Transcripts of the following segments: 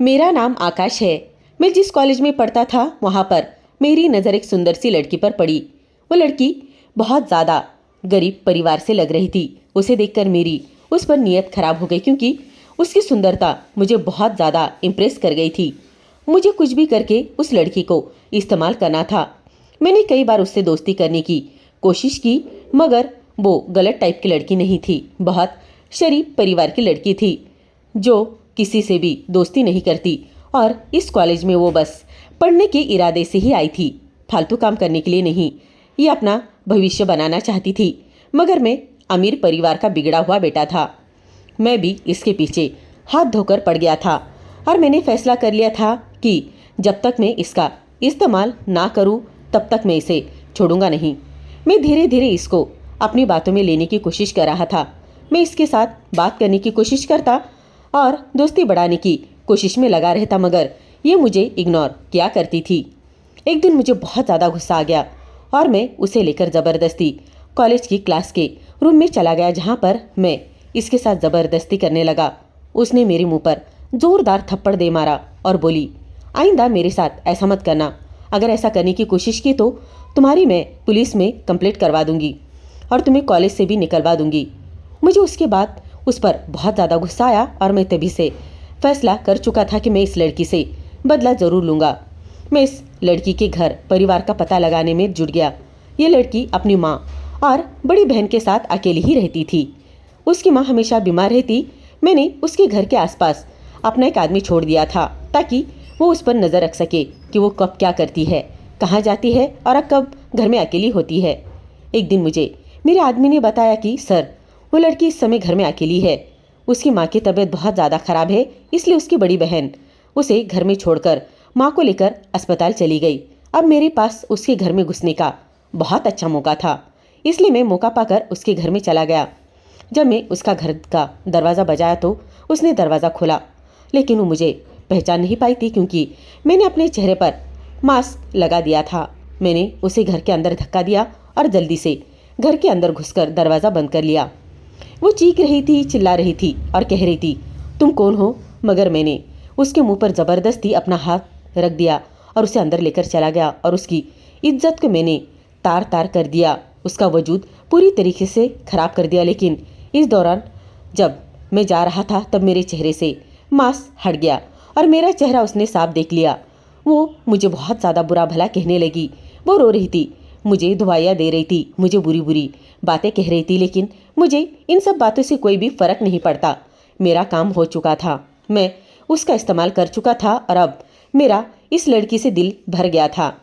मेरा नाम आकाश है। मैं जिस कॉलेज में पढ़ता था वहाँ पर मेरी नज़र एक सुंदर सी लड़की पर पड़ी। वो लड़की बहुत ज़्यादा गरीब परिवार से लग रही थी। उसे देखकर मेरी उस पर नीयत खराब हो गई क्योंकि उसकी सुंदरता मुझे बहुत ज़्यादा इम्प्रेस कर गई थी। मुझे कुछ भी करके उस लड़की को इस्तेमाल करना था। मैंने कई बार उससे दोस्ती करने की कोशिश की, मगर वो गलत टाइप की लड़की नहीं थी। बहुत शरीफ परिवार की लड़की थी जो किसी से भी दोस्ती नहीं करती, और इस कॉलेज में वो बस पढ़ने के इरादे से ही आई थी, फालतू काम करने के लिए नहीं। ये अपना भविष्य बनाना चाहती थी, मगर मैं अमीर परिवार का बिगड़ा हुआ बेटा था। मैं भी इसके पीछे हाथ धोकर पड़ गया था और मैंने फैसला कर लिया था कि जब तक मैं इसका इस्तेमाल ना करूं तब तक मैं इसे छोड़ूंगा नहीं। मैं धीरे धीरे इसको अपनी बातों में लेने की कोशिश कर रहा था। मैं इसके साथ बात करने की कोशिश करता और दोस्ती बढ़ाने की कोशिश में लगा रहता, मगर ये मुझे इग्नोर किया करती थी। एक दिन मुझे बहुत ज़्यादा गुस्सा आ गया और मैं उसे लेकर ज़बरदस्ती कॉलेज की क्लास के रूम में चला गया, जहाँ पर मैं इसके साथ ज़बरदस्ती करने लगा। उसने मेरे मुंह पर ज़ोरदार थप्पड़ दे मारा और बोली, आइंदा मेरे साथ ऐसा मत करना। अगर ऐसा करने की कोशिश की तो तुम्हारी मैं पुलिस में कंप्लेंट करवा दूंगी और तुम्हें कॉलेज से भी निकलवा दूंगी। मुझे उसके बाद उस पर बहुत ज़्यादा गुस्सा आया और मैं तभी से फैसला कर चुका था कि मैं इस लड़की से बदला ज़रूर लूँगा। मैं इस लड़की के घर परिवार का पता लगाने में जुट गया। ये लड़की अपनी माँ और बड़ी बहन के साथ अकेली ही रहती थी। उसकी माँ हमेशा बीमार रहती। मैंने उसके घर के आसपास अपना एक आदमी छोड़ दिया था ताकि वो उस पर नज़र रख सके कि वो कब क्या करती है, कहाँ जाती है और कब घर में अकेली होती है। एक दिन मुझे मेरे आदमी ने बताया कि सर, वो लड़की इस समय घर में अकेली है। उसकी माँ की तबीयत बहुत ज़्यादा खराब है, इसलिए उसकी बड़ी बहन उसे घर में छोड़कर माँ को लेकर अस्पताल चली गई। अब मेरे पास उसके घर में घुसने का बहुत अच्छा मौका था, इसलिए मैं मौका पाकर उसके घर में चला गया। जब मैं उसका घर का दरवाज़ा बजाया तो उसने दरवाज़ा खोला, लेकिन वो मुझे पहचान नहीं पाई थी क्योंकि मैंने अपने चेहरे पर मास्क लगा दिया था। मैंने उसे घर के अंदर धक्का दिया और जल्दी से घर के अंदर घुसकर दरवाज़ा बंद कर लिया। वो चीख रही थी, चिल्ला रही थी और कह रही थी, तुम कौन हो? मगर मैंने उसके मुंह पर ज़बरदस्ती अपना हाथ रख दिया और उसे अंदर लेकर चला गया और उसकी इज्जत को मैंने तार तार कर दिया। उसका वजूद पूरी तरीके से खराब कर दिया। लेकिन इस दौरान जब मैं जा रहा था तब मेरे चेहरे से मास्क हट गया और मेरा चेहरा उसने साफ देख लिया। वो मुझे बहुत ज़्यादा बुरा भला कहने लगी। वो रो रही थी, मुझे दुआएं दे रही थी, मुझे बुरी बुरी बातें कह रही थी, लेकिन मुझे इन सब बातों से कोई भी फ़र्क नहीं पड़ता। मेरा काम हो चुका था, मैं उसका इस्तेमाल कर चुका था और अब मेरा इस लड़की से दिल भर गया था।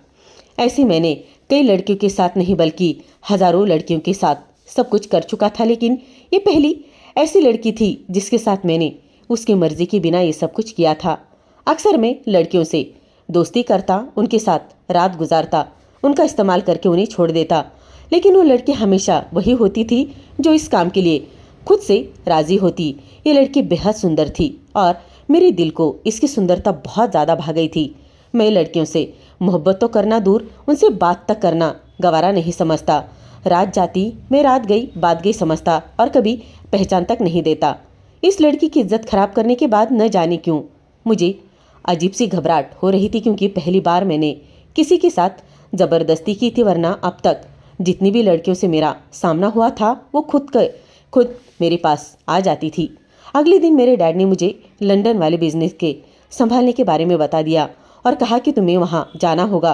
ऐसे मैंने कई लड़कियों के साथ नहीं बल्कि हज़ारों लड़कियों के साथ सब कुछ कर चुका था, लेकिन ये पहली ऐसी लड़की थी जिसके साथ मैंने उसकी मर्जी के बिना ये सब कुछ किया था। अक्सर मैं लड़कियों से दोस्ती करता, उनके साथ रात गुजारता, उनका इस्तेमाल करके उन्हें छोड़ देता, लेकिन वो लड़की हमेशा वही होती थी जो इस काम के लिए खुद से राज़ी होती। ये लड़की बेहद सुंदर थी और मेरे दिल को इसकी सुंदरता बहुत ज़्यादा भा गई थी। मैं लड़कियों से मोहब्बत तो करना दूर, उनसे बात तक करना गवारा नहीं समझता। रात जाती मैं रात गई बात गई समझता और कभी पहचान तक नहीं देता। इस लड़की की इज्जत खराब करने के बाद न जाने क्यों मुझे अजीब सी घबराहट हो रही थी, क्योंकि पहली बार मैंने किसी के साथ ज़बरदस्ती की थी, वरना अब तक जितनी भी लड़कियों से मेरा सामना हुआ था वो खुद मेरे पास आ जाती थी। अगले दिन मेरे डैड ने मुझे लंदन वाले बिजनेस के संभालने के बारे में बता दिया और कहा कि तुम्हें वहाँ जाना होगा।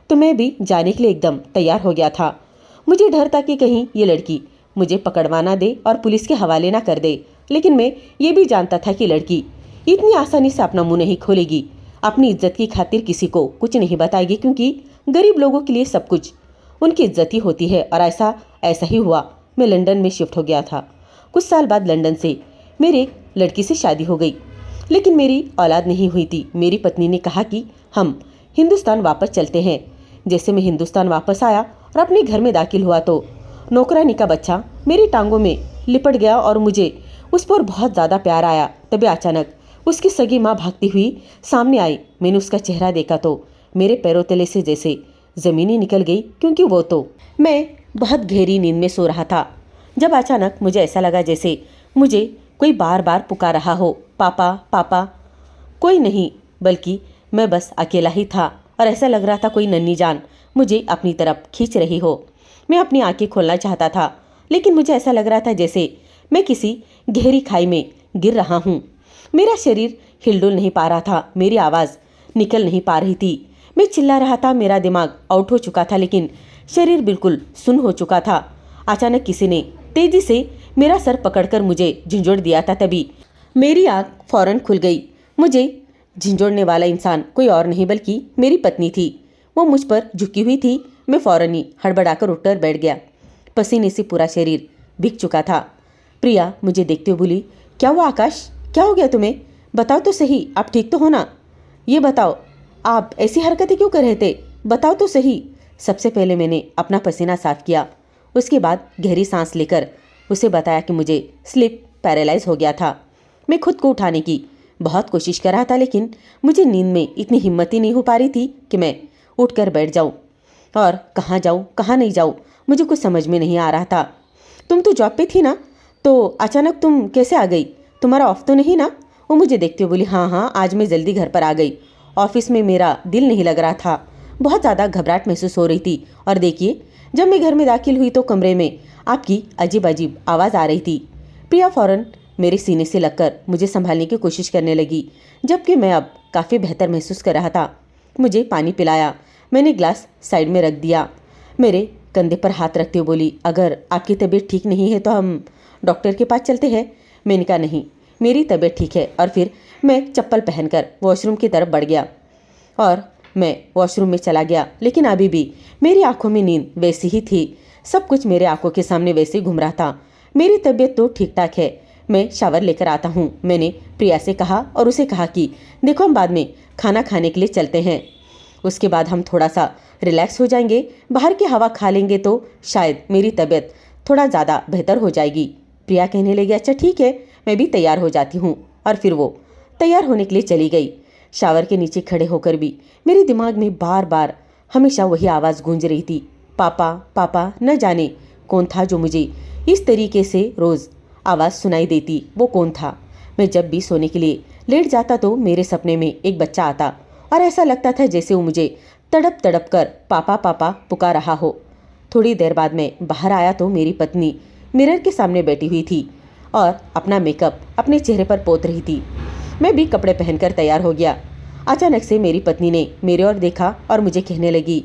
तो मैं भी जाने के लिए एकदम तैयार हो गया था। मुझे डर था कि कहीं ये लड़की मुझे पकड़वा ना दे और पुलिस के हवाले ना कर दे, लेकिन मैं ये भी जानता था कि लड़की इतनी आसानी से अपना मुंह नहीं खोलेगी, अपनी इज्जत की खातिर किसी को कुछ नहीं बताएगी, क्योंकि गरीब लोगों के लिए सब कुछ उनकी इज्जत ही होती है। और ऐसा ही हुआ। मैं लंदन में शिफ्ट हो गया था। कुछ साल बाद लंदन से मेरे लड़की से शादी हो गई, लेकिन मेरी औलाद नहीं हुई थी। मेरी पत्नी ने कहा कि हम हिंदुस्तान वापस चलते हैं। जैसे मैं हिंदुस्तान वापस आया और अपने घर में दाखिल हुआ तो नौकरानी का बच्चा मेरी टांगों में लिपट गया और मुझे उस पर बहुत ज़्यादा प्यार आया। तभी अचानक उसकी सगी माँ भागती हुई सामने आई। मैंने उसका चेहरा देखा तो मेरे पैरों तले से जैसे ज़मीन ही निकल गई, क्योंकि वो तो मैं बहुत गहरी नींद में सो रहा था जब अचानक मुझे ऐसा लगा जैसे मुझे कोई बार बार पुकार रहा हो, पापा पापा। कोई नहीं, बल्कि मैं बस अकेला ही था और ऐसा लग रहा था कोई नन्ही जान मुझे अपनी तरफ खींच रही हो। मैं अपनी आंखें खोलना चाहता था, लेकिन मुझे ऐसा लग रहा था जैसे मैं किसी गहरी खाई में गिर रहा हूँ। मेरा शरीर हिलडुल नहीं पा रहा था, मेरी आवाज़ निकल नहीं पा रही थी। मैं चिल्ला रहा था, मेरा दिमाग आउट हो चुका था, लेकिन शरीर बिल्कुल सुन्न हो चुका था। अचानक किसी ने तेजी से मेरा सर पकड़कर मुझे झंझोड़ दिया था। तभी मेरी आँख फौरन खुल गई। मुझे झंझोड़ने वाला इंसान कोई और नहीं बल्कि मेरी पत्नी थी। वो मुझ पर झुकी हुई थी। मैं फौरन ही हड़बड़ाकर उठकर बैठ गया। पसीने से पूरा शरीर भीग चुका था। प्रिया मुझे देखते हुए बोली, क्या हुआ आकाश, क्या हो गया तुम्हें? बताओ तो सही, आप ठीक तो हो ना? ये बताओ, आप ऐसी हरकतें क्यों कर रहे थे? बताओ तो सही। सबसे पहले मैंने अपना पसीना साफ किया। उसके बाद गहरी सांस लेकर उसे बताया कि मुझे स्लिप पैरालाइज हो गया था। मैं खुद को उठाने की बहुत कोशिश कर रहा था, लेकिन मुझे नींद में इतनी हिम्मत ही नहीं हो पा रही थी कि मैं उठकर बैठ जाऊं। और कहाँ जाऊं कहाँ नहीं जाऊं, मुझे कुछ समझ में नहीं आ रहा था। तुम तो जॉब पे थी ना, तो अचानक तुम कैसे आ गई? तुम्हारा ऑफ तो नहीं ना? वो मुझे देखते हुए बोली, हाँ, आज मैं जल्दी घर पर आ गई। ऑफिस में मेरा दिल नहीं लग रहा था, बहुत ज़्यादा घबराहट महसूस हो रही थी। और देखिए, जब मैं घर में दाखिल हुई तो कमरे में आपकी अजीब अजीब आवाज़ आ रही थी। प्रिया फौरन मेरे सीने से लगकर मुझे संभालने की कोशिश करने लगी, जबकि मैं अब काफ़ी बेहतर महसूस कर रहा था। मुझे पानी पिलाया, मैंने ग्लास साइड में रख दिया। मेरे कंधे पर हाथ रखते हुए बोली, अगर आपकी तबीयत ठीक नहीं है तो हम डॉक्टर के पास चलते हैं। मैंने कहा नहीं, मेरी तबीयत ठीक है। और फिर मैं चप्पल पहनकर वॉशरूम की तरफ बढ़ गया और मैं वॉशरूम में चला गया। लेकिन अभी भी मेरी आंखों में नींद वैसी ही थी। सब कुछ मेरे आंखों के सामने वैसे ही घूम रहा था। मेरी तबीयत तो ठीक ठाक है, मैं शावर लेकर आता हूँ, मैंने प्रिया से कहा। और उसे कहा कि देखो, हम बाद में खाना खाने के लिए चलते हैं, उसके बाद हम थोड़ा सा रिलैक्स हो जाएंगे, बाहर की हवा खा लेंगे तो शायद मेरी तबीयत थोड़ा ज़्यादा बेहतर हो जाएगी। प्रिया कहने लगी, अच्छा ठीक है, मैं भी तैयार हो जाती हूँ। और फिर वो तैयार होने के लिए चली गई। शावर के नीचे खड़े होकर भी मेरे दिमाग में बार बार हमेशा वही आवाज़ गूंज रही थी, पापा पापा। न जाने कौन था जो मुझे इस तरीके से रोज़ आवाज़ सुनाई देती। वो कौन था? मैं जब भी सोने के लिए लेट जाता तो मेरे सपने में एक बच्चा आता और ऐसा लगता था जैसे वो मुझे तड़प तड़प कर पापा पापा पुकार रहा हो। थोड़ी देर बाद मैं बाहर आया तो मेरी पत्नी मिरर के सामने बैठी हुई थी और अपना मेकअप अपने चेहरे पर पोत रही थी। मैं भी कपड़े पहनकर तैयार हो गया। अचानक से मेरी पत्नी ने मेरे ओर देखा और मुझे कहने लगी,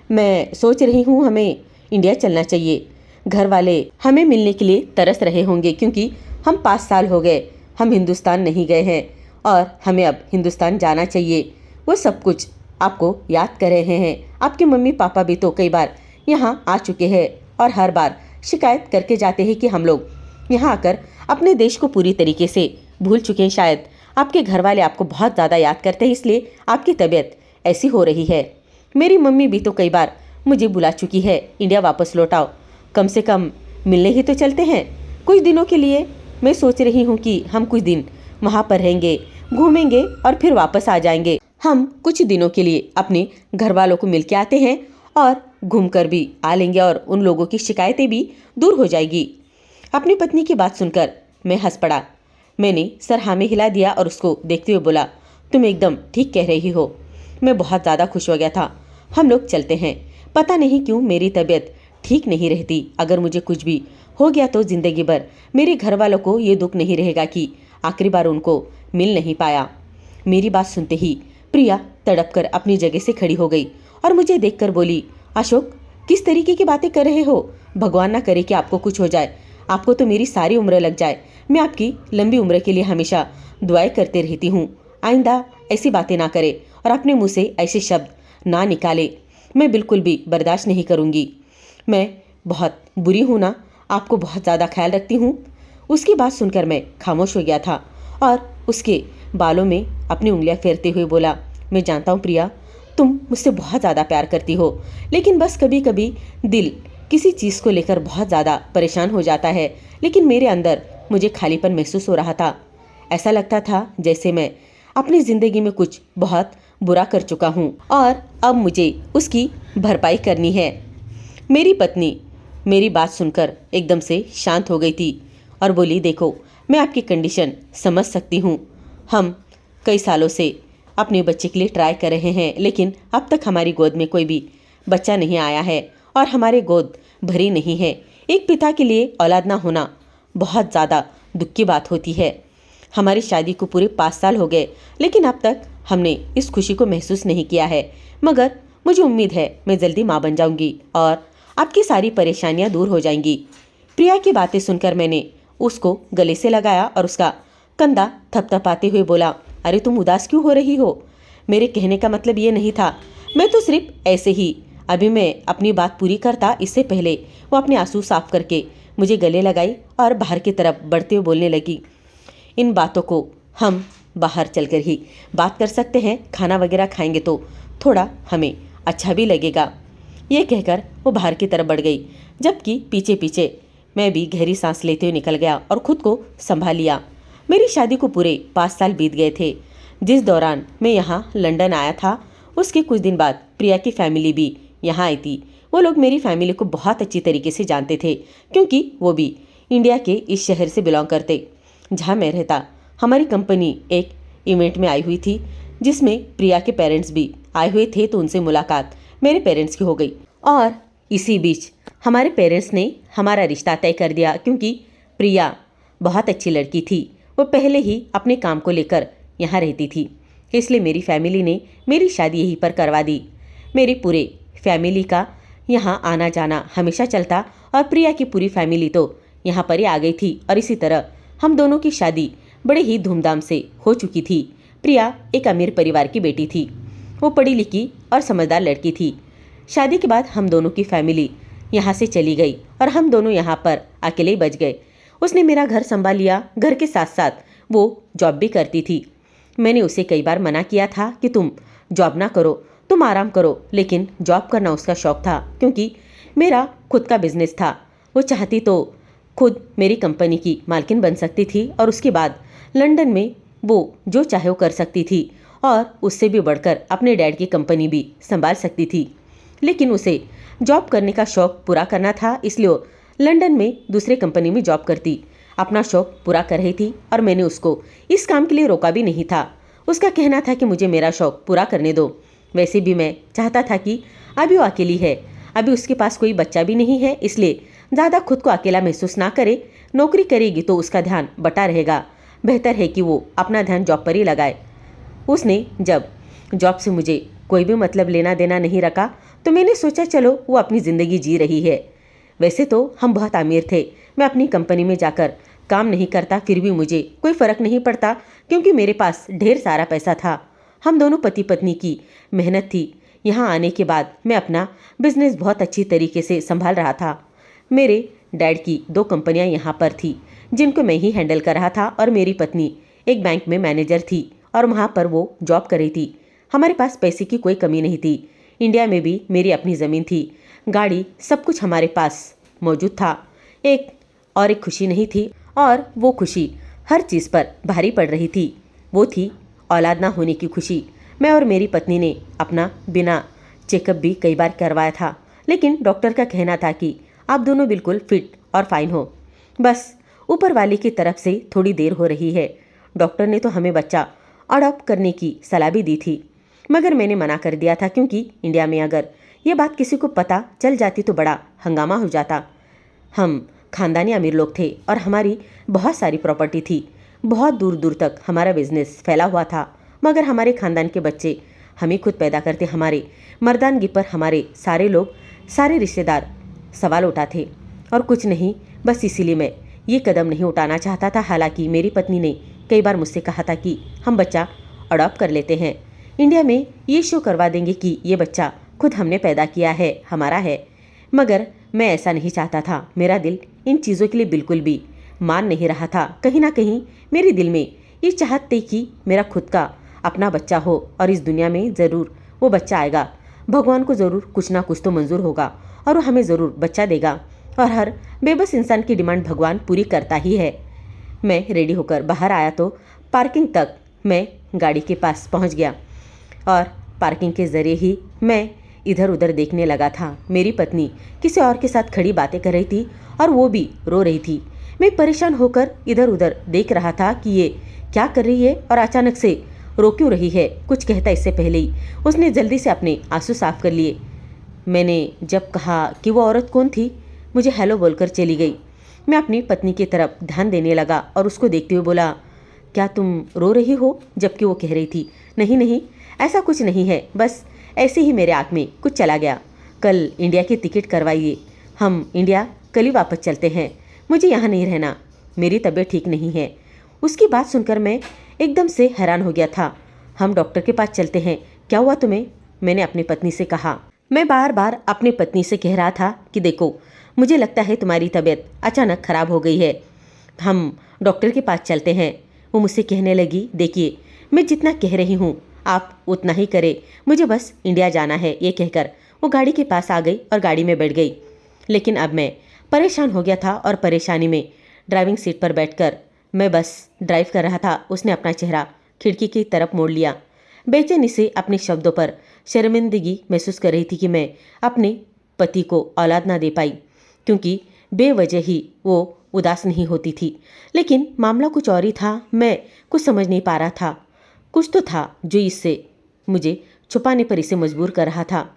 मैं सोच रही हूँ हमें इंडिया चलना चाहिए। घर वाले हमें मिलने के लिए तरस रहे होंगे, क्योंकि हम 5 साल हो गए हम हिंदुस्तान नहीं गए हैं और हमें अब हिंदुस्तान जाना चाहिए। वो सब कुछ आपको याद कर रहे हैं। आपके मम्मी पापा भी तो कई बार यहाँ आ चुके हैं और हर बार शिकायत करके जाते हैं कि हम लोग यहाँ आकर अपने देश को पूरी तरीके से भूल चुके हैं। शायद आपके घर वाले आपको बहुत ज़्यादा याद करते हैं, इसलिए आपकी तबीयत ऐसी हो रही है। मेरी मम्मी भी तो कई बार मुझे बुला चुकी है, इंडिया वापस लौट आओ, कम से कम मिलने ही तो चलते हैं कुछ दिनों के लिए। मैं सोच रही हूँ कि हम कुछ दिन वहाँ पर रहेंगे, घूमेंगे और फिर वापस आ जाएंगे। हम कुछ दिनों के लिए अपने घर वालों को मिल के आते हैं और घूमकर भी आ लेंगे और उन लोगों की शिकायतें भी दूर हो जाएगी। अपनी पत्नी की बात सुनकर मैं हंस पड़ा। मैंने सर हाँ में हिला दिया और उसको देखते हुए बोला, तुम एकदम ठीक कह रही हो। मैं बहुत ज़्यादा खुश हो गया था। हम लोग चलते हैं। पता नहीं क्यों मेरी तबीयत ठीक नहीं रहती। अगर मुझे कुछ भी हो गया तो ज़िंदगी भर मेरे घर वालों को ये दुख नहीं रहेगा कि आखिरी बार उनको मिल नहीं पाया। मेरी बात सुनते ही प्रिया तड़प कर अपनी जगह से खड़ी हो गई और मुझे देखकर बोली, अशोक किस तरीके की बातें कर रहे हो? भगवान ना करे कि आपको कुछ हो जाए। आपको तो मेरी सारी उम्र लग जाए। मैं आपकी लंबी उम्र के लिए हमेशा दुआएं करते रहती हूँ। आइंदा ऐसी बातें ना करे और अपने मुंह से ऐसे शब्द ना निकाले। मैं बिल्कुल भी बर्दाश्त नहीं करूँगी। मैं बहुत बुरी हूँ ना, आपको बहुत ज़्यादा ख्याल रखती हूँ। उसकी बात सुनकर मैं खामोश हो गया था और उसके बालों में अपनी उंगलियां फेरते हुए बोला, मैं जानता हूँ प्रिया, तुम मुझसे बहुत ज़्यादा प्यार करती हो, लेकिन बस कभी कभी दिल किसी चीज़ को लेकर बहुत ज़्यादा परेशान हो जाता है। लेकिन मेरे अंदर मुझे खालीपन महसूस हो रहा था। ऐसा लगता था जैसे मैं अपनी ज़िंदगी में कुछ बहुत बुरा कर चुका हूँ और अब मुझे उसकी भरपाई करनी है। मेरी पत्नी मेरी बात सुनकर एकदम से शांत हो गई थी और बोली, देखो मैं आपकी कंडीशन समझ सकती हूँ। हम कई सालों से अपने बच्चे के लिए ट्राई कर रहे हैं, लेकिन अब तक हमारी गोद में कोई भी बच्चा नहीं आया है और हमारे गोद भरी नहीं है। एक पिता के लिए औलाद ना होना बहुत ज़्यादा दुख की बात होती है। हमारी शादी को पूरे 5 साल हो गए, लेकिन अब तक हमने इस खुशी को महसूस नहीं किया है। मगर मुझे उम्मीद है मैं जल्दी माँ बन जाऊंगी और आपकी सारी परेशानियां दूर हो जाएंगी। प्रिया की बातें सुनकर मैंने उसको गले से लगाया और उसका कंधा थपथपाते हुए बोला, अरे तुम उदास क्यों हो रही हो? मेरे कहने का मतलब ये नहीं था, मैं तो सिर्फ ऐसे ही। अभी मैं अपनी बात पूरी करता इससे पहले वो अपने आंसू साफ करके मुझे गले लगाई और बाहर की तरफ बढ़ते हुए बोलने लगी, इन बातों को हम बाहर चलकर ही बात कर सकते हैं। खाना वगैरह खाएंगे तो थोड़ा हमें अच्छा भी लगेगा। ये कहकर वो बाहर की तरफ बढ़ गई, जबकि पीछे पीछे मैं भी गहरी सांस लेते हुए निकल गया और खुद को संभाल लिया। मेरी शादी को पूरे 5 साल बीत गए थे। जिस दौरान मैं यहाँ लंदन आया था, उसके कुछ दिन बाद प्रिया की फैमिली भी यहाँ आई थी। वो लोग मेरी फैमिली को बहुत अच्छी तरीके से जानते थे, क्योंकि वो भी इंडिया के इस शहर से बिलोंग करते जहाँ मैं रहता। हमारी कंपनी एक इवेंट में आई हुई थी, जिसमें प्रिया के पेरेंट्स भी आए हुए थे, तो उनसे मुलाकात मेरे पेरेंट्स की हो गई और इसी बीच हमारे पेरेंट्स ने हमारा रिश्ता तय कर दिया, क्योंकि प्रिया बहुत अच्छी लड़की थी। वो पहले ही अपने काम को लेकर यहाँ रहती थी, इसलिए मेरी फैमिली ने मेरी शादी यहीं पर करवा दी। मेरी पूरे फैमिली का यहाँ आना जाना हमेशा चलता और प्रिया की पूरी फैमिली तो यहाँ पर ही आ गई थी और इसी तरह हम दोनों की शादी बड़े ही धूमधाम से हो चुकी थी। प्रिया एक अमीर परिवार की बेटी थी। वो पढ़ी लिखी और समझदार लड़की थी। शादी के बाद हम दोनों की फैमिली यहाँ से चली गई और हम दोनों यहाँ पर अकेले ही बच गए। उसने मेरा घर संभाल लिया। घर के साथ साथ वो जॉब भी करती थी। मैंने उसे कई बार मना किया था कि तुम जॉब ना करो, तुम आराम करो, लेकिन जॉब करना उसका शौक था, क्योंकि मेरा खुद का बिजनेस था। वो चाहती तो खुद मेरी कंपनी की मालकिन बन सकती थी और उसके बाद लंदन में वो जो चाहे वो कर सकती थी और उससे भी बढ़कर अपने डैड की कंपनी भी संभाल सकती थी। लेकिन उसे जॉब करने का शौक पूरा करना था, इसलिए वो लंदन में दूसरे कंपनी में जॉब करती अपना शौक पूरा कर रही थी और मैंने उसको इस काम के लिए रोका भी नहीं था। उसका कहना था कि मुझे मेरा शौक पूरा करने दो। वैसे भी मैं चाहता था कि अभी वो अकेली है, अभी उसके पास कोई बच्चा भी नहीं है, इसलिए ज़्यादा खुद को अकेला महसूस ना करे। नौकरी करेगी तो उसका ध्यान बटा रहेगा। बेहतर है कि वो अपना ध्यान जॉब पर ही लगाए। उसने जब जॉब से मुझे कोई भी मतलब लेना देना नहीं रखा, तो मैंने सोचा चलो वो अपनी ज़िंदगी जी रही है। वैसे तो हम बहुत अमीर थे। मैं अपनी कंपनी में जाकर काम नहीं करता, फिर भी मुझे कोई फ़र्क नहीं पड़ता, क्योंकि मेरे पास ढेर सारा पैसा था। हम दोनों पति पत्नी की मेहनत थी। यहाँ आने के बाद मैं अपना बिजनेस बहुत अच्छी तरीके से संभाल रहा था। मेरे डैड की 2 कंपनियाँ यहाँ पर थी, जिनको मैं ही हैंडल कर रहा था, और मेरी पत्नी एक बैंक में मैनेजर थी और वहाँ पर वो जॉब कर रही थी। हमारे पास पैसे की कोई कमी नहीं थी। इंडिया में भी मेरी अपनी ज़मीन थी, गाड़ी, सब कुछ हमारे पास मौजूद था। एक खुशी नहीं थी, और वो खुशी हर चीज़ पर भारी पड़ रही थी। वो थी औलाद ना होने की खुशी। मैं और मेरी पत्नी ने अपना बिना चेकअप भी कई बार करवाया था, लेकिन डॉक्टर का कहना था कि आप दोनों बिल्कुल फिट और फाइन हो, बस ऊपर वाले की तरफ से थोड़ी देर हो रही है। डॉक्टर ने तो हमें बच्चा अडॉप्ट करने की सलाह भी दी थी, मगर मैंने मना कर दिया था, क्योंकि इंडिया में अगर ये बात किसी को पता चल जाती तो बड़ा हंगामा हो जाता। हम खानदानी अमीर लोग थे और हमारी बहुत सारी प्रॉपर्टी थी। बहुत दूर दूर तक हमारा बिजनेस फैला हुआ था, मगर हमारे खानदान के बच्चे हम ही खुद पैदा करते। हमारे मर्दानगी पर हमारे सारे लोग, सारे रिश्तेदार सवाल उठाते और कुछ नहीं, बस इसीलिए मैं ये कदम नहीं उठाना चाहता था। हालांकि मेरी पत्नी ने कई बार मुझसे कहा था कि हम बच्चा अडॉप्ट कर लेते हैं, इंडिया में ये शो करवा देंगे कि ये बच्चा खुद हमने पैदा किया है, हमारा है। मगर मैं ऐसा नहीं चाहता था। मेरा दिल इन चीज़ों के लिए बिल्कुल भी मान नहीं रहा था। कहीं ना कहीं मेरे दिल में ये चाहत थी कि मेरा खुद का अपना बच्चा हो और इस दुनिया में ज़रूर वो बच्चा आएगा। भगवान को ज़रूर कुछ ना कुछ तो मंजूर होगा और वो हमें ज़रूर बच्चा देगा, और हर बेबस इंसान की डिमांड भगवान पूरी करता ही है। मैं रेडी होकर बाहर आया तो पार्किंग तक मैं गाड़ी के पास पहुंच गया और पार्किंग के ज़रिए ही मैं इधर उधर देखने लगा था। मेरी पत्नी किसी और के साथ खड़ी बातें कर रही थी और वो भी रो रही थी। मैं परेशान होकर इधर उधर देख रहा था कि ये क्या कर रही है, और अचानक से रो क्यों रही है? कुछ कहता इससे पहले ही उसने जल्दी से अपने आंसू साफ कर लिए। मैंने जब कहा कि वो औरत कौन थी, मुझे हेलो बोलकर चली गई। मैं अपनी पत्नी की तरफ ध्यान देने लगा और उसको देखते हुए बोला, क्या तुम रो रही हो? जबकि वो कह रही थी, नहीं नहीं, ऐसा कुछ नहीं है, बस ऐसे ही मेरे आँख में कुछ चला गया। कल इंडिया की टिकट करवाइए, हम इंडिया कल ही वापस चलते हैं। मुझे यहाँ नहीं रहना, मेरी तबीयत ठीक नहीं है। उसकी बात सुनकर मैं एकदम से हैरान हो गया था। हम डॉक्टर के पास चलते हैं, क्या हुआ तुम्हें? मैंने अपनी पत्नी से कहा। मैं बार बार अपनी पत्नी से कह रहा था कि देखो, मुझे लगता है तुम्हारी तबीयत अचानक खराब हो गई है, हम डॉक्टर के पास चलते हैं। वो मुझसे कहने लगी, देखिए मैं जितना कह रही हूँ आप उतना ही करें, मुझे बस इंडिया जाना है। ये कहकर वो गाड़ी के पास आ गई और गाड़ी में बैठ गई। लेकिन अब मैं परेशान हो गया था और परेशानी में ड्राइविंग सीट पर बैठकर मैं बस ड्राइव कर रहा था। उसने अपना चेहरा खिड़की की तरफ मोड़ लिया। बेचैनी से अपने शब्दों पर शर्मिंदगी महसूस कर रही थी कि मैं अपने पति को औलाद ना दे पाई, क्योंकि बेवजह ही वो उदास नहीं होती थी। लेकिन मामला कुछ और ही था। मैं कुछ समझ नहीं पा रहा था। कुछ तो था जो इससे मुझे छुपाने पर इसे मजबूर कर रहा था।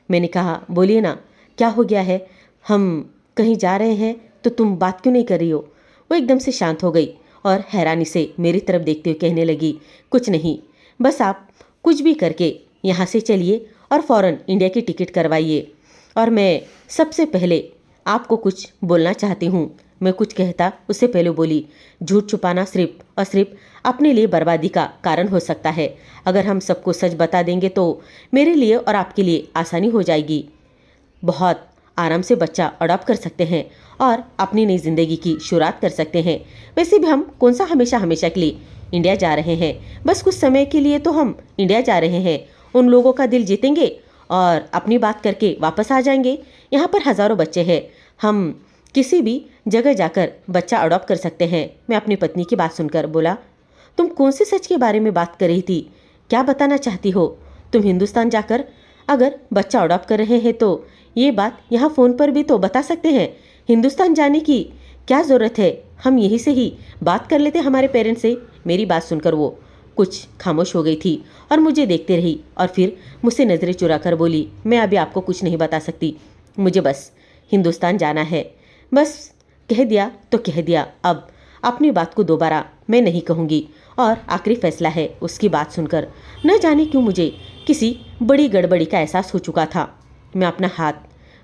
मैंने कहा, बोलिए ना, क्या हो गया है? हम कहीं जा रहे हैं तो तुम बात क्यों नहीं कर रही हो? वो एकदम से शांत हो गई और हैरानी से मेरी तरफ देखते हुए कहने लगी, कुछ नहीं, बस आप कुछ भी करके यहाँ से चलिए और फ़ौरन इंडिया की टिकट करवाइए। और मैं सबसे पहले आपको कुछ बोलना चाहती हूँ। मैं कुछ कहता उससे पहले बोली, झूठ छुपाना सिर्फ और सिर्फ अपने लिए बर्बादी का कारण हो सकता है। अगर हम सबको सच बता देंगे तो मेरे लिए और आपके लिए आसानी हो जाएगी। बहुत आराम से बच्चा अडॉप्ट कर सकते हैं और अपनी नई जिंदगी की शुरुआत कर सकते हैं। वैसे भी हम कौन सा हमेशा हमेशा के लिए इंडिया जा रहे हैं, बस कुछ समय के लिए तो हम इंडिया जा रहे हैं। उन लोगों का दिल जीतेंगे और अपनी बात करके वापस आ जाएंगे। यहाँ पर हज़ारों बच्चे हैं, हम किसी भी जगह जाकर बच्चा अडॉप्ट कर सकते हैं। मैं अपनी पत्नी की बात सुनकर बोला, तुम कौन से सच के बारे में बात कर रही थी? क्या बताना चाहती हो? तुम हिंदुस्तान जाकर अगर बच्चा अडॉप्ट कर रहे हैं तो ये बात यहाँ फ़ोन पर भी तो बता सकते हैं। हिंदुस्तान जाने की क्या ज़रूरत है? हम यहीं से ही बात कर लेते हमारे पेरेंट्स से। मेरी बात सुनकर वो कुछ खामोश हो गई थी और मुझे देखते रही और फिर मुझसे नज़रें चुरा कर बोली, मैं अभी आपको कुछ नहीं बता सकती, मुझे बस हिंदुस्तान जाना है। बस कह दिया तो कह दिया, अब अपनी बात को दोबारा मैं नहीं कहूँगी और आखिरी फैसला है। उसकी बात सुनकर न जाने क्यों मुझे किसी बड़ी गड़बड़ी का एहसास हो चुका था। मैं अपना हाथ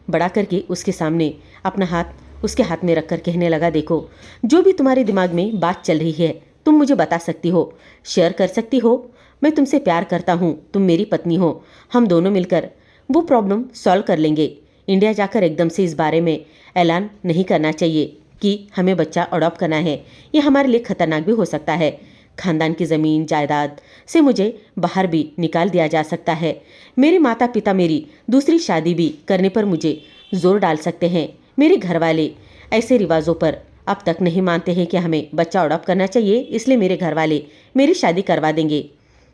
बढ़ा करके उसके सामने अपना हाथ उसके हाथ में रखकर कहने लगा, देखो, जो भी तुम्हारे दिमाग में बात चल रही है तुम मुझे बता सकती हो, शेयर कर सकती हो। मैं तुमसे प्यार करता हूँ, तुम मेरी पत्नी हो, हम दोनों मिलकर वो प्रॉब्लम सॉल्व कर लेंगे। इंडिया जाकर एकदम से इस बारे में ऐलान नहीं करना चाहिए कि हमें बच्चा अडॉप्ट करना है। ये हमारे लिए खतरनाक भी हो सकता है। खानदान की ज़मीन जायदाद से मुझे बाहर भी निकाल दिया जा सकता है। मेरे माता पिता मेरी दूसरी शादी भी करने पर मुझे जोर डाल सकते हैं। मेरे घर वाले ऐसे रिवाजों पर अब तक नहीं मानते हैं कि हमें बच्चा अडॉप्ट करना चाहिए, इसलिए मेरे घर वाले मेरी शादी करवा देंगे।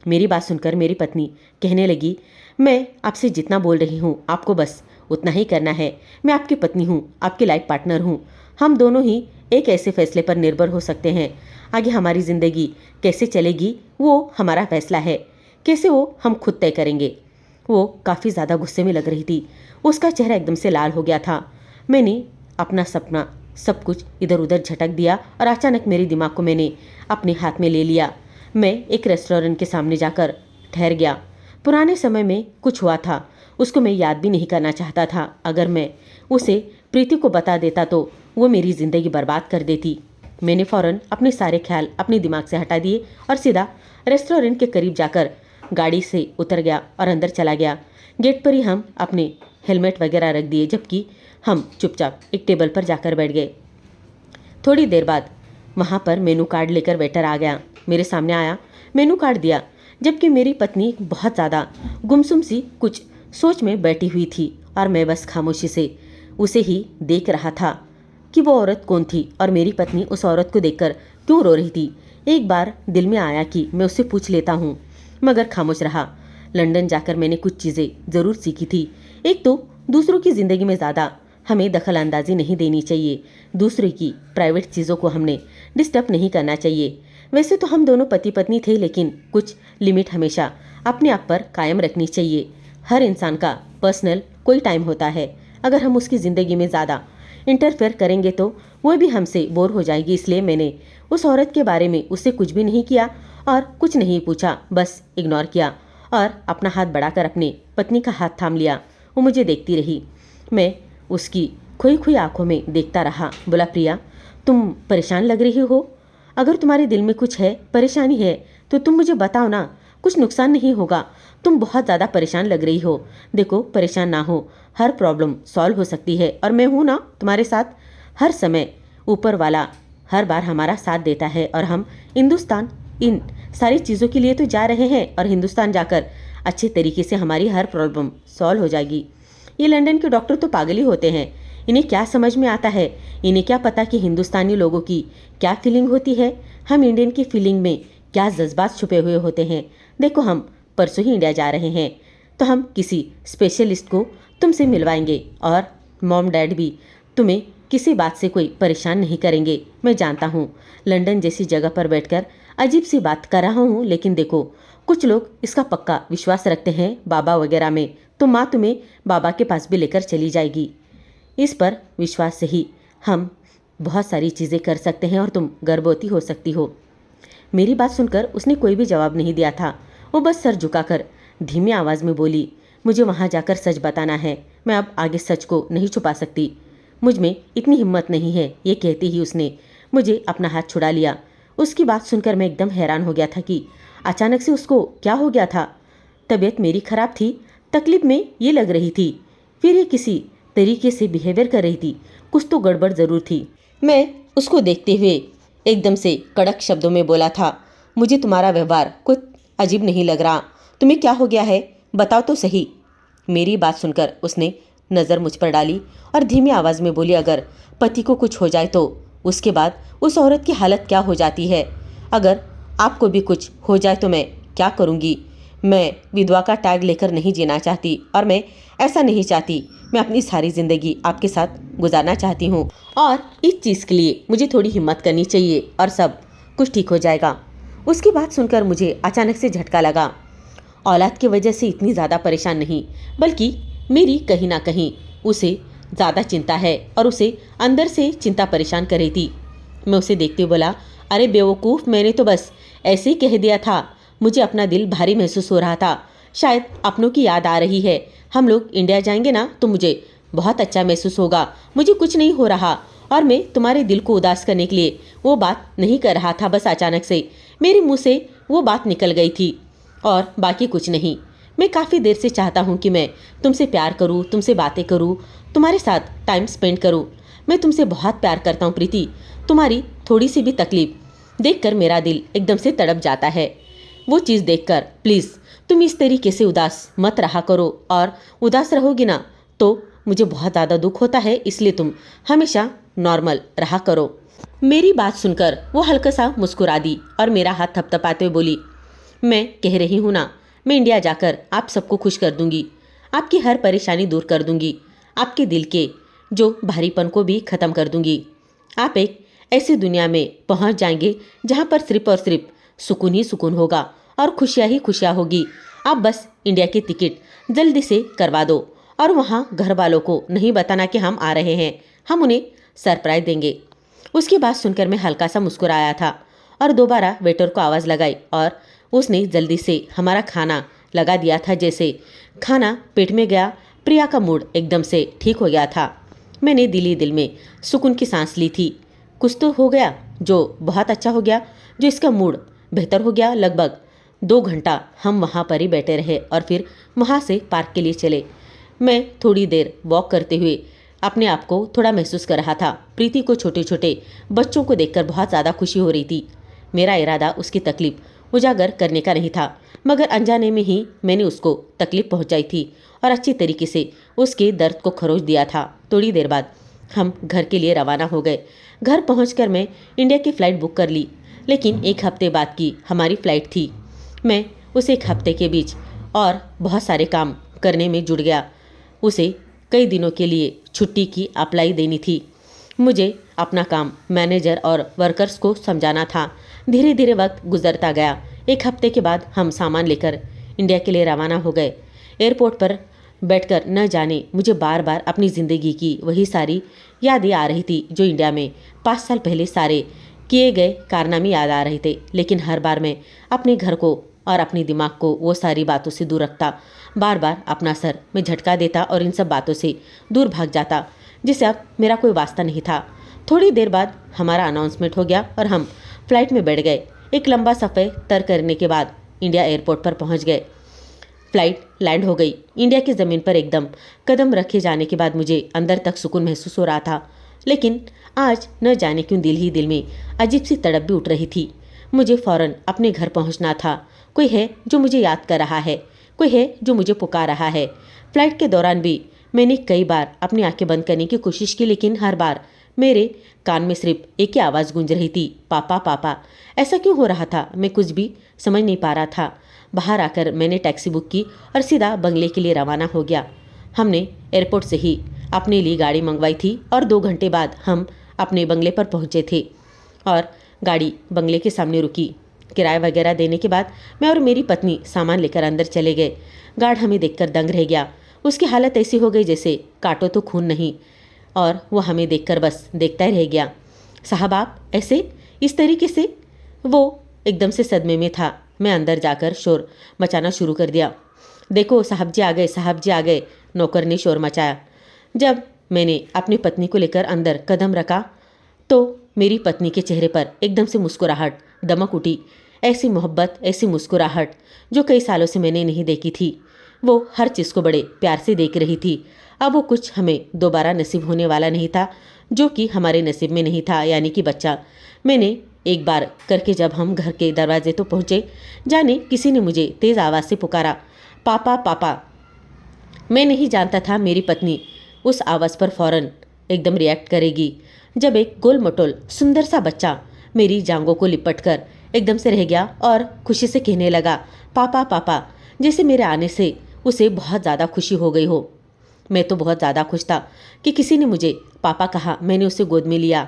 मेरी बात सुनकर मेरी पत्नी कहने लगी, मैं आपसे जितना बोल रही हूँ आपको बस उतना ही करना है। मैं आपकी पत्नी हूँ, आपकी लाइफ पार्टनर हूँ। हम दोनों ही एक ऐसे फैसले पर निर्भर हो सकते हैं। आगे हमारी ज़िंदगी कैसे चलेगी वो हमारा फैसला है, कैसे वो हम खुद तय करेंगे। वो काफ़ी ज़्यादा गुस्से में लग रही थी, उसका चेहरा एकदम से लाल हो गया था। मैंने अपना सपना सब कुछ इधर उधर झटक दिया और अचानक मेरे दिमाग को मैंने अपने हाथ में ले लिया। मैं एक रेस्टोरेंट के सामने जाकर ठहर गया। पुराने समय में कुछ हुआ था, उसको मैं याद भी नहीं करना चाहता था। अगर मैं उसे प्रीति को बता देता तो वो मेरी ज़िंदगी बर्बाद कर देती। मैंने फ़ौरन अपने सारे ख्याल अपने दिमाग से हटा दिए और सीधा रेस्टोरेंट के करीब जाकर गाड़ी से उतर गया और अंदर चला गया। गेट पर ही हम अपने हेलमेट वगैरह रख दिए, जबकि हम चुपचाप एक टेबल पर जाकर बैठ गए। थोड़ी देर बाद वहाँ पर मेनू कार्ड लेकर वेटर आ गया, मेरे सामने आया, मेनू कार्ड दिया, जबकि मेरी पत्नी बहुत ज़्यादा गुमसुम सी कुछ सोच में बैठी हुई थी और मैं बस खामोशी से उसे ही देख रहा था कि वो औरत कौन थी और मेरी पत्नी उस औरत को देखकर क्यों रो रही थी। एक बार दिल में आया कि मैं उससे पूछ लेता हूँ, मगर खामोश रहा। लंदन जाकर मैंने कुछ चीज़ें ज़रूर सीखी थी। एक तो दूसरों की ज़िंदगी में ज़्यादा हमें दखल अंदाजी नहीं देनी चाहिए, दूसरे की प्राइवेट चीज़ों को हमने डिस्टर्ब नहीं करना चाहिए। वैसे तो हम दोनों पति पत्नी थे, लेकिन कुछ लिमिट हमेशा अपने आप पर कायम रखनी चाहिए। हर इंसान का पर्सनल कोई टाइम होता है। अगर हम उसकी ज़िंदगी में ज़्यादा इंटरफेयर करेंगे तो वो भी हमसे बोर हो जाएगी। इसलिए मैंने उस औरत के बारे में उससे कुछ भी नहीं किया और कुछ नहीं पूछा, बस इग्नोर किया और अपना हाथ बढ़ाकर अपनी पत्नी का हाथ थाम लिया। वो मुझे देखती रही। मैं उसकी खोई खोई आंखों में देखता रहा। बोला, प्रिया, तुम परेशान लग रही हो। अगर तुम्हारे दिल में कुछ है, परेशानी है, तो तुम मुझे बताओ ना, कुछ नुकसान नहीं होगा। तुम बहुत ज़्यादा परेशान लग रही हो। देखो, परेशान ना हो, हर प्रॉब्लम सॉल्व हो सकती है और मैं हूँ ना तुम्हारे साथ हर समय। ऊपर वाला हर बार हमारा साथ देता है और हम हिंदुस्तान इन सारी चीज़ों के लिए तो जा रहे हैं और हिंदुस्तान जाकर अच्छे तरीके से हमारी हर प्रॉब्लम सॉल्व हो जाएगी। ये लंदन के डॉक्टर तो पागल ही होते हैं। इन्हें क्या समझ में आता है? इन्हें क्या पता कि हिंदुस्तानी लोगों की क्या फीलिंग होती है, हम इंडियन की फीलिंग में क्या जज्बात छुपे हुए होते हैं। देखो, हम परसों ही इंडिया जा रहे हैं, तो हम किसी स्पेशलिस्ट को तुमसे मिलवाएंगे और मॉम डैड भी तुम्हें किसी बात से कोई परेशान नहीं करेंगे। मैं जानता हूँ लंदन जैसी जगह पर बैठकर अजीब सी बात कर रहा हूँ, लेकिन देखो, कुछ लोग इसका पक्का विश्वास रखते हैं बाबा वगैरह में, तो माँ तुम्हें बाबा के पास भी लेकर चली जाएगी। इस पर विश्वास से ही हम बहुत सारी चीज़ें कर सकते हैं और तुम गर्भवती हो सकती हो। मेरी बात सुनकर उसने कोई भी जवाब नहीं दिया था। वो बस सर झुकाकर धीमी आवाज़ में बोली, मुझे वहाँ जाकर सच बताना है। मैं अब आगे सच को नहीं छुपा सकती। मुझ में इतनी हिम्मत नहीं है। ये कहते ही उसने मुझे अपना हाथ छुड़ा लिया। उसकी बात सुनकर मैं एकदम हैरान हो गया था कि अचानक से उसको क्या हो गया था। तबीयत मेरी खराब थी, तकलीफ में ये लग रही थी, फिर ये किसी तरीके से बिहेवियर कर रही थी। कुछ तो गड़बड़ ज़रूर थी। मैं उसको देखते हुए एकदम से कड़क शब्दों में बोला था, मुझे तुम्हारा व्यवहार कुछ अजीब नहीं लग रहा। तुम्हें क्या हो गया है, बताओ तो सही। मेरी बात सुनकर उसने नज़र मुझ पर डाली और धीमी आवाज़ में बोली, अगर पति को कुछ हो जाए तो उसके बाद उस औरत की हालत क्या हो जाती है। अगर आपको भी कुछ हो जाए तो मैं क्या करूँगी। मैं विधवा का टैग लेकर नहीं जीना चाहती और मैं ऐसा नहीं चाहती। मैं अपनी सारी ज़िंदगी आपके साथ गुजारना चाहती हूँ और इस चीज़ के लिए मुझे थोड़ी हिम्मत करनी चाहिए और सब कुछ ठीक हो जाएगा। उसकी बात सुनकर मुझे अचानक से झटका लगा। औलाद की वजह से इतनी ज़्यादा परेशान नहीं, बल्कि मेरी कहीं ना कहीं उसे ज़्यादा चिंता है और उसे अंदर से चिंता परेशान कर रही थी। मैं उसे देखते हुए बोला, अरे बेवकूफ़, मैंने तो बस ऐसे ही कह दिया था। मुझे अपना दिल भारी महसूस हो रहा था। शायद अपनों की याद आ रही है। हम लोग इंडिया जाएंगे ना तो मुझे बहुत अच्छा महसूस होगा। मुझे कुछ नहीं हो रहा और मैं तुम्हारे दिल को उदास करने के लिए वो बात नहीं कर रहा था। बस अचानक से मेरे मुंह से वो बात निकल गई थी और बाकी कुछ नहीं। मैं काफ़ी देर से चाहता हूँ कि मैं तुमसे प्यार करूँ, तुमसे बातें करूँ, तुम्हारे साथ टाइम स्पेंड करूँ। मैं तुमसे बहुत प्यार करता हूँ प्रीति। तुम्हारी थोड़ी सी भी तकलीफ देखकर मेरा दिल एकदम से तड़प जाता है। वो चीज़ देखकर प्लीज़ तुम इस तरीके से उदास मत रहा करो, और उदास रहोगी ना तो मुझे बहुत ज़्यादा दुख होता है, इसलिए तुम हमेशा नॉर्मल रहा करो। मेरी बात सुनकर वो हल्का सा मुस्कुरा दी और मेरा हाथ थपथपाते हुए बोली, मैं कह रही हूँ ना, मैं इंडिया जाकर आप सबको खुश कर दूंगी, आपकी हर परेशानी दूर कर दूंगी, आपके दिल के जो भारीपन को भी ख़त्म कर दूंगी। आप एक ऐसी दुनिया में पहुंच जाएंगे जहां पर सिर्फ और सिर्फ सुकून ही सुकून होगा और खुशियां ही खुशियां होगी। आप बस इंडिया की टिकट जल्दी से करवा दो और वहां घर वालों को नहीं बताना कि हम आ रहे हैं, हम उन्हें सरप्राइज देंगे। उसकी बात सुनकर मैं हल्का सा मुस्कुराया था और दोबारा वेटर को आवाज़ लगाई और उसने जल्दी से हमारा खाना लगा दिया था। जैसे खाना पेट में गया, प्रिया का मूड एकदम से ठीक हो गया था। मैंने दिल ही दिल में सुकून की सांस ली थी। कुछ तो हो गया जो बहुत अच्छा हो गया, जो इसका मूड बेहतर हो गया। लगभग 2 घंटा हम वहाँ पर ही बैठे रहे और फिर वहाँ से पार्क के लिए चले। मैं थोड़ी देर वॉक करते हुए अपने आप को थोड़ा महसूस कर रहा था। प्रीति को छोटे छोटे बच्चों को देखकर बहुत ज़्यादा खुशी हो रही थी। मेरा इरादा उसकी तकलीफ उजागर करने का नहीं था, मगर अनजाने में ही मैंने उसको तकलीफ पहुंचाई थी और अच्छी तरीके से उसके दर्द को खरोच दिया था। थोड़ी देर बाद हम घर के लिए रवाना हो गए। घर पहुंचकर मैं इंडिया की फ़्लाइट बुक कर ली, लेकिन 1 हफ्ते बाद की हमारी फ़्लाइट थी। मैं उस 1 हफ्ते के बीच और बहुत सारे काम करने में जुट गया। उसे कई दिनों के लिए छुट्टी की अप्लाई देनी थी। मुझे अपना काम मैनेजर और वर्कर्स को समझाना था। धीरे धीरे वक्त गुजरता गया। एक हफ्ते के बाद हम सामान लेकर इंडिया के लिए रवाना हो गए। एयरपोर्ट पर बैठकर न जाने मुझे बार बार अपनी ज़िंदगी की वही सारी यादें आ रही थी जो इंडिया में 5 साल पहले सारे किए गए कारनामे याद आ रहे थे। लेकिन हर बार मैं अपने घर को और अपने दिमाग को वो सारी बातों से दूर रखता। बार बार अपना सर मैं झटका देता और इन सब बातों से दूर भाग जाता जिससे अब मेरा कोई वास्ता नहीं था। थोड़ी देर बाद हमारा अनाउंसमेंट हो गया और हम फ्लाइट में बैठ गए। एक लंबा सफ़र तय करने के बाद इंडिया एयरपोर्ट पर पहुंच गए। फ्लाइट लैंड हो गई। इंडिया की ज़मीन पर एकदम कदम रखे जाने के बाद मुझे अंदर तक सुकून महसूस हो रहा था। लेकिन आज न जाने क्यों दिल ही दिल में अजीब सी तड़प भी उठ रही थी। मुझे फ़ौरन अपने घर पहुंचना था। कोई है जो मुझे याद कर रहा है, कोई है जो मुझे पुकार रहा है। फ्लाइट के दौरान भी मैंने कई बार अपनी आंखें बंद करने की कोशिश की, लेकिन हर बार मेरे कान में सिर्फ एक ही आवाज़ गूंज रही थी, पापा पापा। ऐसा क्यों हो रहा था मैं कुछ भी समझ नहीं पा रहा था। बाहर आकर मैंने टैक्सी बुक की और सीधा बंगले के लिए रवाना हो गया। हमने एयरपोर्ट से ही अपने लिए गाड़ी मंगवाई थी और 2 घंटे बाद हम अपने बंगले पर पहुंचे थे और गाड़ी बंगले के सामने रुकी। किराया वगैरह देने के बाद मैं और मेरी पत्नी सामान लेकर अंदर चले गए। गार्ड हमें देखकर दंग रह गया। उसकी हालत ऐसी हो गई जैसे काटो तो खून नहीं, और वो हमें देखकर बस देखता ही रह गया। साहब आप ऐसे इस तरीके से? वो एकदम से सदमे में था। मैं अंदर जाकर शोर मचाना शुरू कर दिया। देखो साहब जी आ गए, साहब जी आ गए, नौकर ने शोर मचाया। जब मैंने अपनी पत्नी को लेकर अंदर कदम रखा तो मेरी पत्नी के चेहरे पर एकदम से मुस्कुराहट दमक उठी। ऐसी मोहब्बत, ऐसी मुस्कुराहट जो कई सालों से मैंने नहीं देखी थी। वो हर चीज़ को बड़े प्यार से देख रही थी। अब वो कुछ हमें दोबारा नसीब होने वाला नहीं था जो कि हमारे नसीब में नहीं था, यानी कि बच्चा। मैंने एक बार करके जब हम घर के दरवाजे तो पहुँचे, जाने किसी ने मुझे तेज़ आवाज़ से पुकारा, पापा पापा। मैं नहीं जानता था मेरी पत्नी उस आवाज़ पर फ़ौरन एकदम रिएक्ट करेगी। जब एक गोल मटोल सुंदर सा बच्चा मेरी जांघों को लिपटकर एकदम से रह गया और खुशी से कहने लगा, पापा पापा, जैसे मेरे आने से उसे बहुत ज़्यादा खुशी हो गई हो। मैं तो बहुत ज़्यादा खुश था कि किसी ने मुझे पापा कहा। मैंने उसे गोद में लिया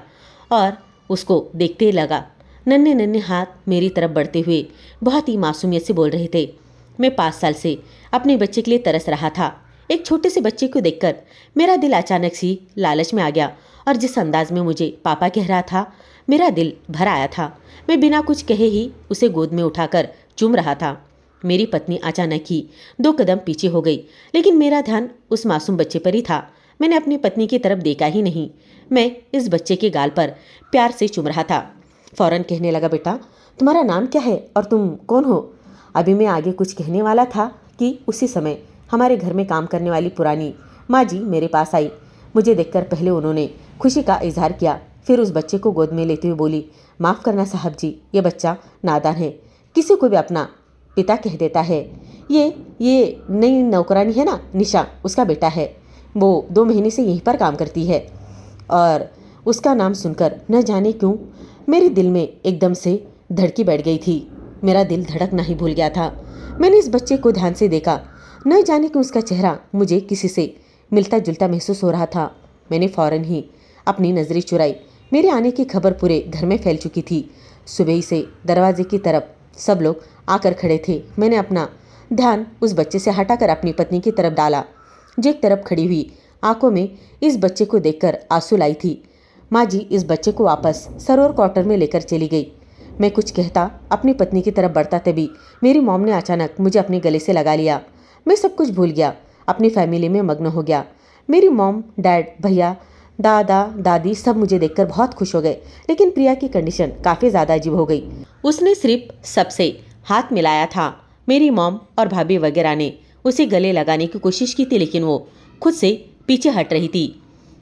और उसको देखते ही लगा। नन्हे नन्हे हाथ मेरी तरफ बढ़ते हुए बहुत ही मासूमियत से बोल रहे थे। मैं 5 साल से अपने बच्चे के लिए तरस रहा था। एक छोटे से बच्चे को देखकर मेरा दिल अचानक सी लालच में आ गया और जिस अंदाज में मुझे पापा कह रहा था, मेरा दिल भर आया था। मैं बिना कुछ कहे ही उसे गोद में उठाकर चूम रहा था। मेरी पत्नी अचानक ही 2 कदम पीछे हो गई, लेकिन मेरा ध्यान उस मासूम बच्चे पर ही था। मैंने अपनी पत्नी की तरफ देखा ही नहीं। मैं इस बच्चे के गाल पर प्यार से चूम रहा था। फ़ौरन कहने लगा, बेटा तुम्हारा नाम क्या है और तुम कौन हो? अभी मैं आगे कुछ कहने वाला था कि उसी समय हमारे घर में काम करने वाली पुरानी माँ जी मेरे पास आई। मुझे देखकर पहले उन्होंने खुशी का इजहार किया, फिर उस बच्चे को गोद में लेते हुए बोली, माफ़ करना साहब जी, ये बच्चा नादान है, किसी को भी अपना पिता कह देता है। ये नई नौकरानी है ना निशा, उसका बेटा है। वो 2 महीने से यहीं पर काम करती है। और उसका नाम सुनकर न जाने क्यों मेरे दिल में एकदम से धड़की बैठ गई थी। मेरा दिल धड़कना ही भूल गया था। मैंने इस बच्चे को ध्यान से देखा। न जाने क्यों उसका चेहरा मुझे किसी से मिलता जुलता महसूस हो रहा था। मैंने फ़ौरन ही अपनी नज़रें चुराई। मेरे आने की खबर पूरे घर में फैल चुकी थी। सुबह ही से दरवाजे की तरफ सब लोग आकर खड़े थे। मैंने अपना ध्यान उस बच्चे से हटाकर अपनी पत्नी की तरफ डाला जो एक तरफ खड़ी हुई आंखों में इस बच्चे को देखकर आंसू लाई थी। माँ जी इस बच्चे को वापस सरोवर क्वार्टर में लेकर चली गई। मैं कुछ कहता अपनी पत्नी की तरफ बढ़ता, तभी मेरी मॉम ने अचानक मुझे अपने गले से लगा लिया। मैं सब कुछ भूल गया, अपनी फैमिली में मग्न हो गया। मेरी मॉम, डैड, भैया, दादा, दादी सब मुझे देखकर बहुत खुश हो गए, लेकिन प्रिया की कंडीशन काफ़ी ज़्यादा अजीब हो गई। उसने सिर्फ सबसे हाथ मिलाया था। मेरी मॉम और भाभी वगैरह ने उसे गले लगाने की कोशिश की थी, लेकिन वो खुद से पीछे हट रही थी।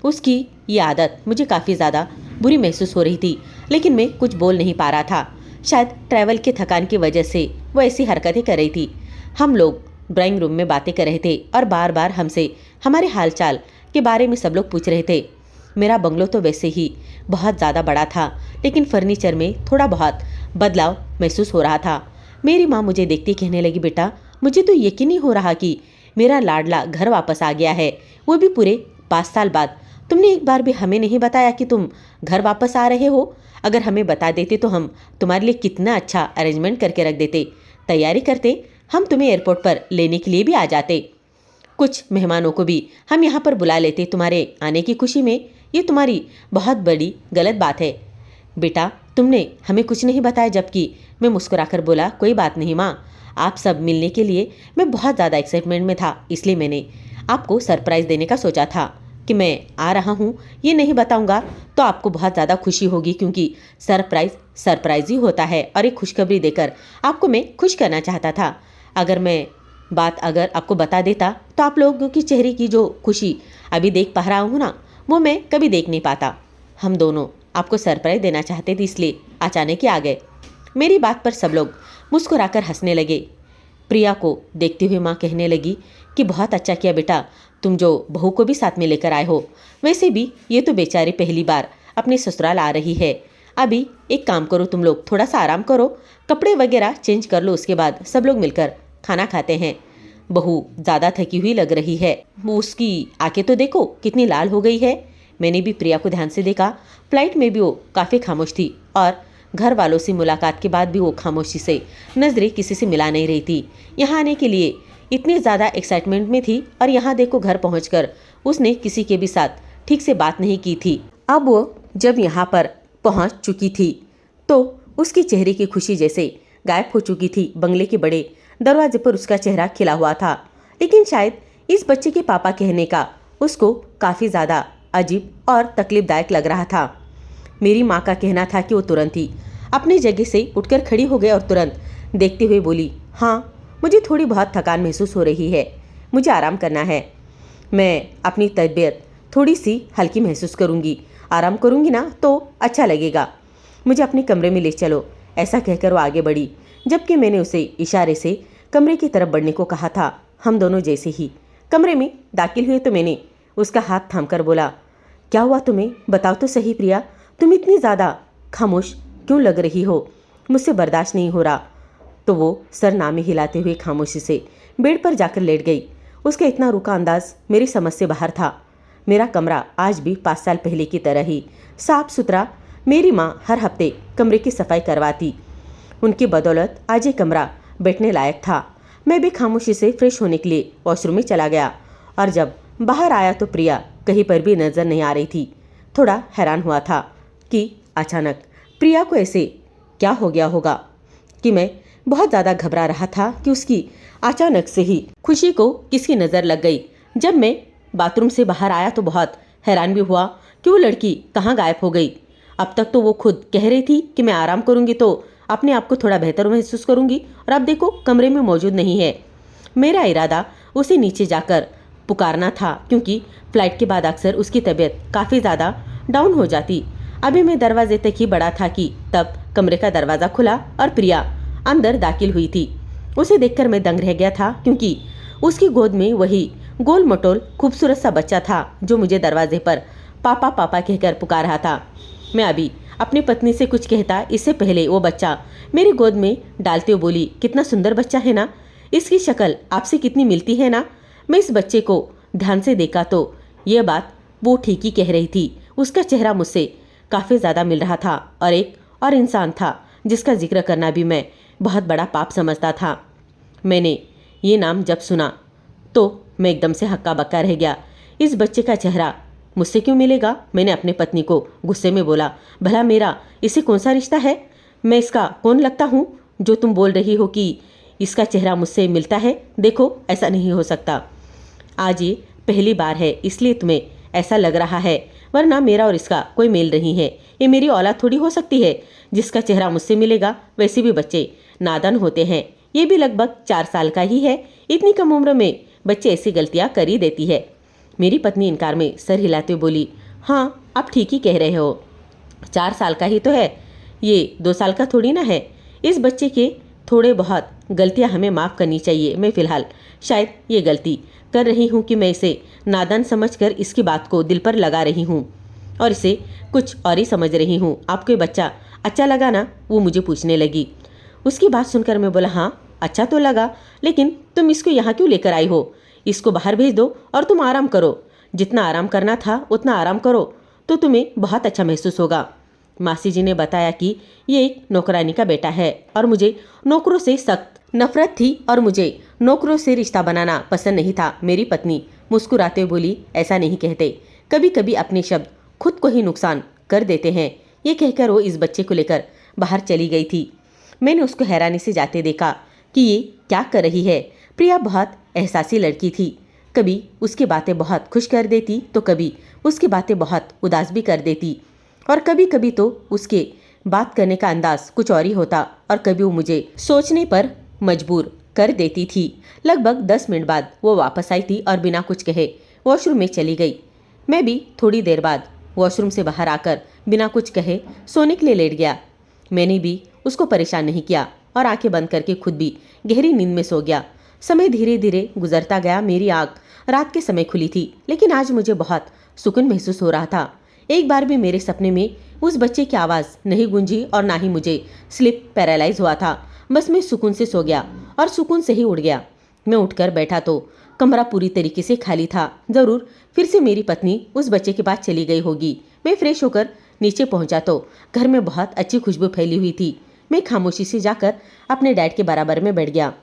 उसकी ये आदत मुझे काफ़ी ज़्यादा बुरी महसूस हो रही थी, लेकिन मैं कुछ बोल नहीं पा रहा था। शायद ट्रैवल के थकान की वजह से वो ऐसी हरकतें कर रही थी। हम लोग ड्राइंग रूम में बातें कर रहे थे और बार बार हमसे हमारे हालचाल के बारे में सब लोग पूछ रहे थे। मेरा बंगलो तो वैसे ही बहुत ज़्यादा बड़ा था, लेकिन फर्नीचर में थोड़ा बहुत बदलाव महसूस हो रहा था। मेरी माँ मुझे देखती कहने लगी, बेटा मुझे तो यकीन नहीं हो रहा कि मेरा लाडला घर वापस आ गया है, वो भी पूरे 5 साल बाद। तुमने एक बार भी हमें नहीं बताया कि तुम घर वापस आ रहे हो। अगर हमें बता देते तो हम तुम्हारे लिए कितना अच्छा अरेंजमेंट करके रख देते, तैयारी करते, हम तुम्हें एयरपोर्ट पर लेने के लिए भी आ जाते। कुछ मेहमानों को भी हम यहाँ पर बुला लेते तुम्हारे आने की खुशी में। ये तुम्हारी बहुत बड़ी गलत बात है बेटा, तुमने हमें कुछ नहीं बताया। जबकि मैं मुस्कुराकर बोला, कोई बात नहीं माँ, आप सब मिलने के लिए मैं बहुत ज़्यादा एक्साइटमेंट में था, इसलिए मैंने आपको सरप्राइज़ देने का सोचा था कि मैं आ रहा हूँ। ये नहीं बताऊँगा तो आपको बहुत ज़्यादा खुशी होगी, क्योंकि सरप्राइज़ ही होता है। और एक खुशखबरी देकर आपको मैं खुश करना चाहता था। अगर आपको बता देता तो आप लोगों की चेहरे की जो खुशी अभी देख पा रहा हूँ ना, वो मैं कभी देख नहीं पाता। हम दोनों आपको सरप्राइज़ देना चाहते थे, इसलिए अचानक ही आ गए। मेरी बात पर सब लोग मुस्कुराकर हंसने लगे। प्रिया को देखते हुए माँ कहने लगी कि बहुत अच्छा किया बेटा, तुम जो बहू को भी साथ में लेकर आए हो। वैसे भी ये तो बेचारी पहली बार अपने ससुराल आ रही है। अभी एक काम करो, तुम लोग थोड़ा सा आराम करो, कपड़े वगैरह चेंज कर लो, उसके बाद सब लोग मिलकर खाना खाते हैं। बहू ज़्यादा थकी हुई लग रही है, वो उसकी आंखें तो देखो कितनी लाल हो गई है। मैंने भी प्रिया को ध्यान से देखा। फ्लाइट में भी वो काफ़ी खामोश थी और घर वालों से मुलाकात के बाद भी वो खामोशी से नजरें किसी से मिला नहीं रही थी। यहाँ आने के लिए इतनी ज़्यादा एक्साइटमेंट में थी और यहाँ देखो घर पहुँचकर उसने किसी के भी साथ ठीक से बात नहीं की थी। अब वो जब यहाँ पर पहुँच चुकी थी तो उसकी चेहरे की खुशी जैसे गायब हो चुकी थी। बंगले के बड़े दरवाजे पर उसका चेहरा खिला हुआ था, लेकिन शायद इस बच्चे के पापा कहने का उसको काफ़ी ज़्यादा अजीब और तकलीफदायक लग रहा था। मेरी माँ का कहना था कि वो तुरंत ही अपनी जगह से उठकर खड़ी हो गई और तुरंत देखते हुए बोली, हाँ मुझे थोड़ी बहुत थकान महसूस हो रही है, मुझे आराम करना है। मैं अपनी तबीयत थोड़ी सी हल्की महसूस करूँगी, आराम करूँगी ना तो अच्छा लगेगा, मुझे अपने कमरे में ले चलो। ऐसा कहकर वो आगे बढ़ी, जबकि मैंने उसे इशारे से कमरे की तरफ बढ़ने को कहा था। हम दोनों जैसे ही कमरे में दाखिल हुए तो मैंने उसका हाथ थामकर बोला, क्या हुआ तुम्हें, बताओ तो सही प्रिया, तुम इतनी ज़्यादा खामोश क्यों लग रही हो, मुझसे बर्दाश्त नहीं हो रहा। तो वो सर नामे हिलाते हुए खामोशी से बेड पर जाकर लेट गई। उसका इतना रुका अंदाज मेरी समझ से बाहर था। मेरा कमरा आज भी 5 साल पहले की तरह ही साफ सुथरा। मेरी माँ हर हफ्ते कमरे की सफाई करवाती, उनकी बदौलत आज ये कमरा बैठने लायक था। मैं भी खामोशी से फ्रेश होने के लिए वॉशरूम में चला गया और जब बाहर आया तो प्रिया कहीं पर भी नजर नहीं आ रही थी। थोड़ा हैरान हुआ था कि अचानक प्रिया को ऐसे क्या हो गया होगा कि मैं बहुत ज़्यादा घबरा रहा था कि उसकी अचानक से ही खुशी को किसकी नज़र लग गई। जब मैं बाथरूम से बाहर आया तो बहुत हैरान भी हुआ कि वो लड़की कहाँ गायब हो गई। अब तक तो वो खुद कह रही थी कि मैं आराम करूँगी तो अपने आप को थोड़ा बेहतर महसूस करूँगी, और अब देखो कमरे में मौजूद नहीं है। मेरा इरादा उसे नीचे जाकर पुकारना था, क्योंकि फ्लाइट के बाद अक्सर उसकी तबीयत काफ़ी ज़्यादा डाउन हो जाती। अभी मैं दरवाजे तक ही बढ़ा था कि तब कमरे का दरवाज़ा खुला और प्रिया अंदर दाखिल हुई थी। उसे देखकर मैं दंग रह गया था, क्योंकि उसकी गोद में वही गोल मटोल खूबसूरत सा बच्चा था जो मुझे दरवाजे पर पापा पापा कहकर पुकार रहा था। मैं अभी अपनी पत्नी से कुछ कहता इससे पहले वो बच्चा मेरी गोद में डालते हुए बोली, कितना सुंदर बच्चा है ना, इसकी शक्ल आपसे कितनी मिलती है ना। मैं इस बच्चे को ध्यान से देखा तो यह बात वो ठीक ही कह रही थी। उसका चेहरा मुझसे काफ़ी ज़्यादा मिल रहा था और एक और इंसान था जिसका जिक्र करना भी मैं बहुत बड़ा पाप समझता था। मैंने ये नाम जब सुना तो मैं एकदम से हक्का बक्का रह गया। इस बच्चे का चेहरा मुझसे क्यों मिलेगा? मैंने अपनी पत्नी को गुस्से में बोला, भला मेरा इसे कौन सा रिश्ता है? मैं इसका कौन लगता हूँ जो तुम बोल रही हो कि इसका चेहरा मुझसे मिलता है? देखो ऐसा नहीं हो सकता, आज ये पहली बार है इसलिए तुम्हें ऐसा लग रहा है, वरना मेरा और इसका कोई मेल नहीं है। ये मेरी औलाद थोड़ी हो सकती है जिसका चेहरा मुझसे मिलेगा। वैसे भी बच्चे नादान होते हैं, ये भी लगभग 4 साल का ही है। इतनी कम उम्र में बच्चे ऐसी गलतियाँ कर ही देती है। मेरी पत्नी इनकार में सर हिलाते हुए बोली, हाँ आप ठीक ही कह रहे हो, 4 साल का ही तो है, ये 2 साल का थोड़ी ना है। इस बच्चे के थोड़े बहुत गलतियां हमें माफ़ करनी चाहिए। मैं फ़िलहाल शायद ये गलती कर रही हूँ कि मैं इसे नादान समझकर इसकी बात को दिल पर लगा रही हूँ और इसे कुछ और ही समझ रही हूँ। आपको ये बच्चा अच्छा लगा ना? वो मुझे पूछने लगी। उसकी बात सुनकर मैं बोला, हाँ अच्छा तो लगा, लेकिन तुम इसको यहाँ क्यों लेकर आई हो? इसको बाहर भेज दो और तुम आराम करो। जितना आराम करना था उतना आराम करो तो तुम्हें बहुत अच्छा महसूस होगा। मासी जी ने बताया कि ये एक नौकरानी का बेटा है और मुझे नौकरों से सख्त नफरत थी और मुझे नौकरों से रिश्ता बनाना पसंद नहीं था। मेरी पत्नी मुस्कुराते हुए बोली, ऐसा नहीं कहते, कभी कभी अपने शब्द खुद को ही नुकसान कर देते हैं। ये कहकर वो इस बच्चे को लेकर बाहर चली गई थी। मैंने उसको हैरानी से जाते देखा कि ये क्या कर रही है। प्रिया बहुत एहसासी लड़की थी। कभी उसकी बातें बहुत खुश कर देती तो कभी उसकी बातें बहुत उदास भी कर देती और कभी कभी तो उसके बात करने का अंदाज कुछ और ही होता और कभी वो मुझे सोचने पर मजबूर कर देती थी। लगभग 10 मिनट बाद वो वापस आई थी और बिना कुछ कहे वॉशरूम में चली गई। मैं भी थोड़ी देर बाद वॉशरूम से बाहर आकर बिना कुछ कहे सोने के लिए लेट गया। मैंने भी उसको परेशान नहीं किया और आंखें बंद करके खुद भी गहरी नींद में सो गया। समय धीरे धीरे गुजरता गया। मेरी आंख रात के समय खुली थी, लेकिन आज मुझे बहुत सुकून महसूस हो रहा था। एक बार भी मेरे सपने में उस बच्चे की आवाज़ नहीं गूंजी और ना ही मुझे स्लिप पैरालाइज हुआ था। बस मैं सुकून से सो गया और सुकून से ही उठ गया। मैं उठकर बैठा तो कमरा पूरी तरीके से खाली था। ज़रूर फिर से मेरी पत्नी उस बच्चे के पास चली गई होगी। मैं फ्रेश होकर नीचे पहुंचा तो घर में बहुत अच्छी खुशबू फैली हुई थी। मैं खामोशी से जाकर अपने डैड के बराबर में बैठ गया।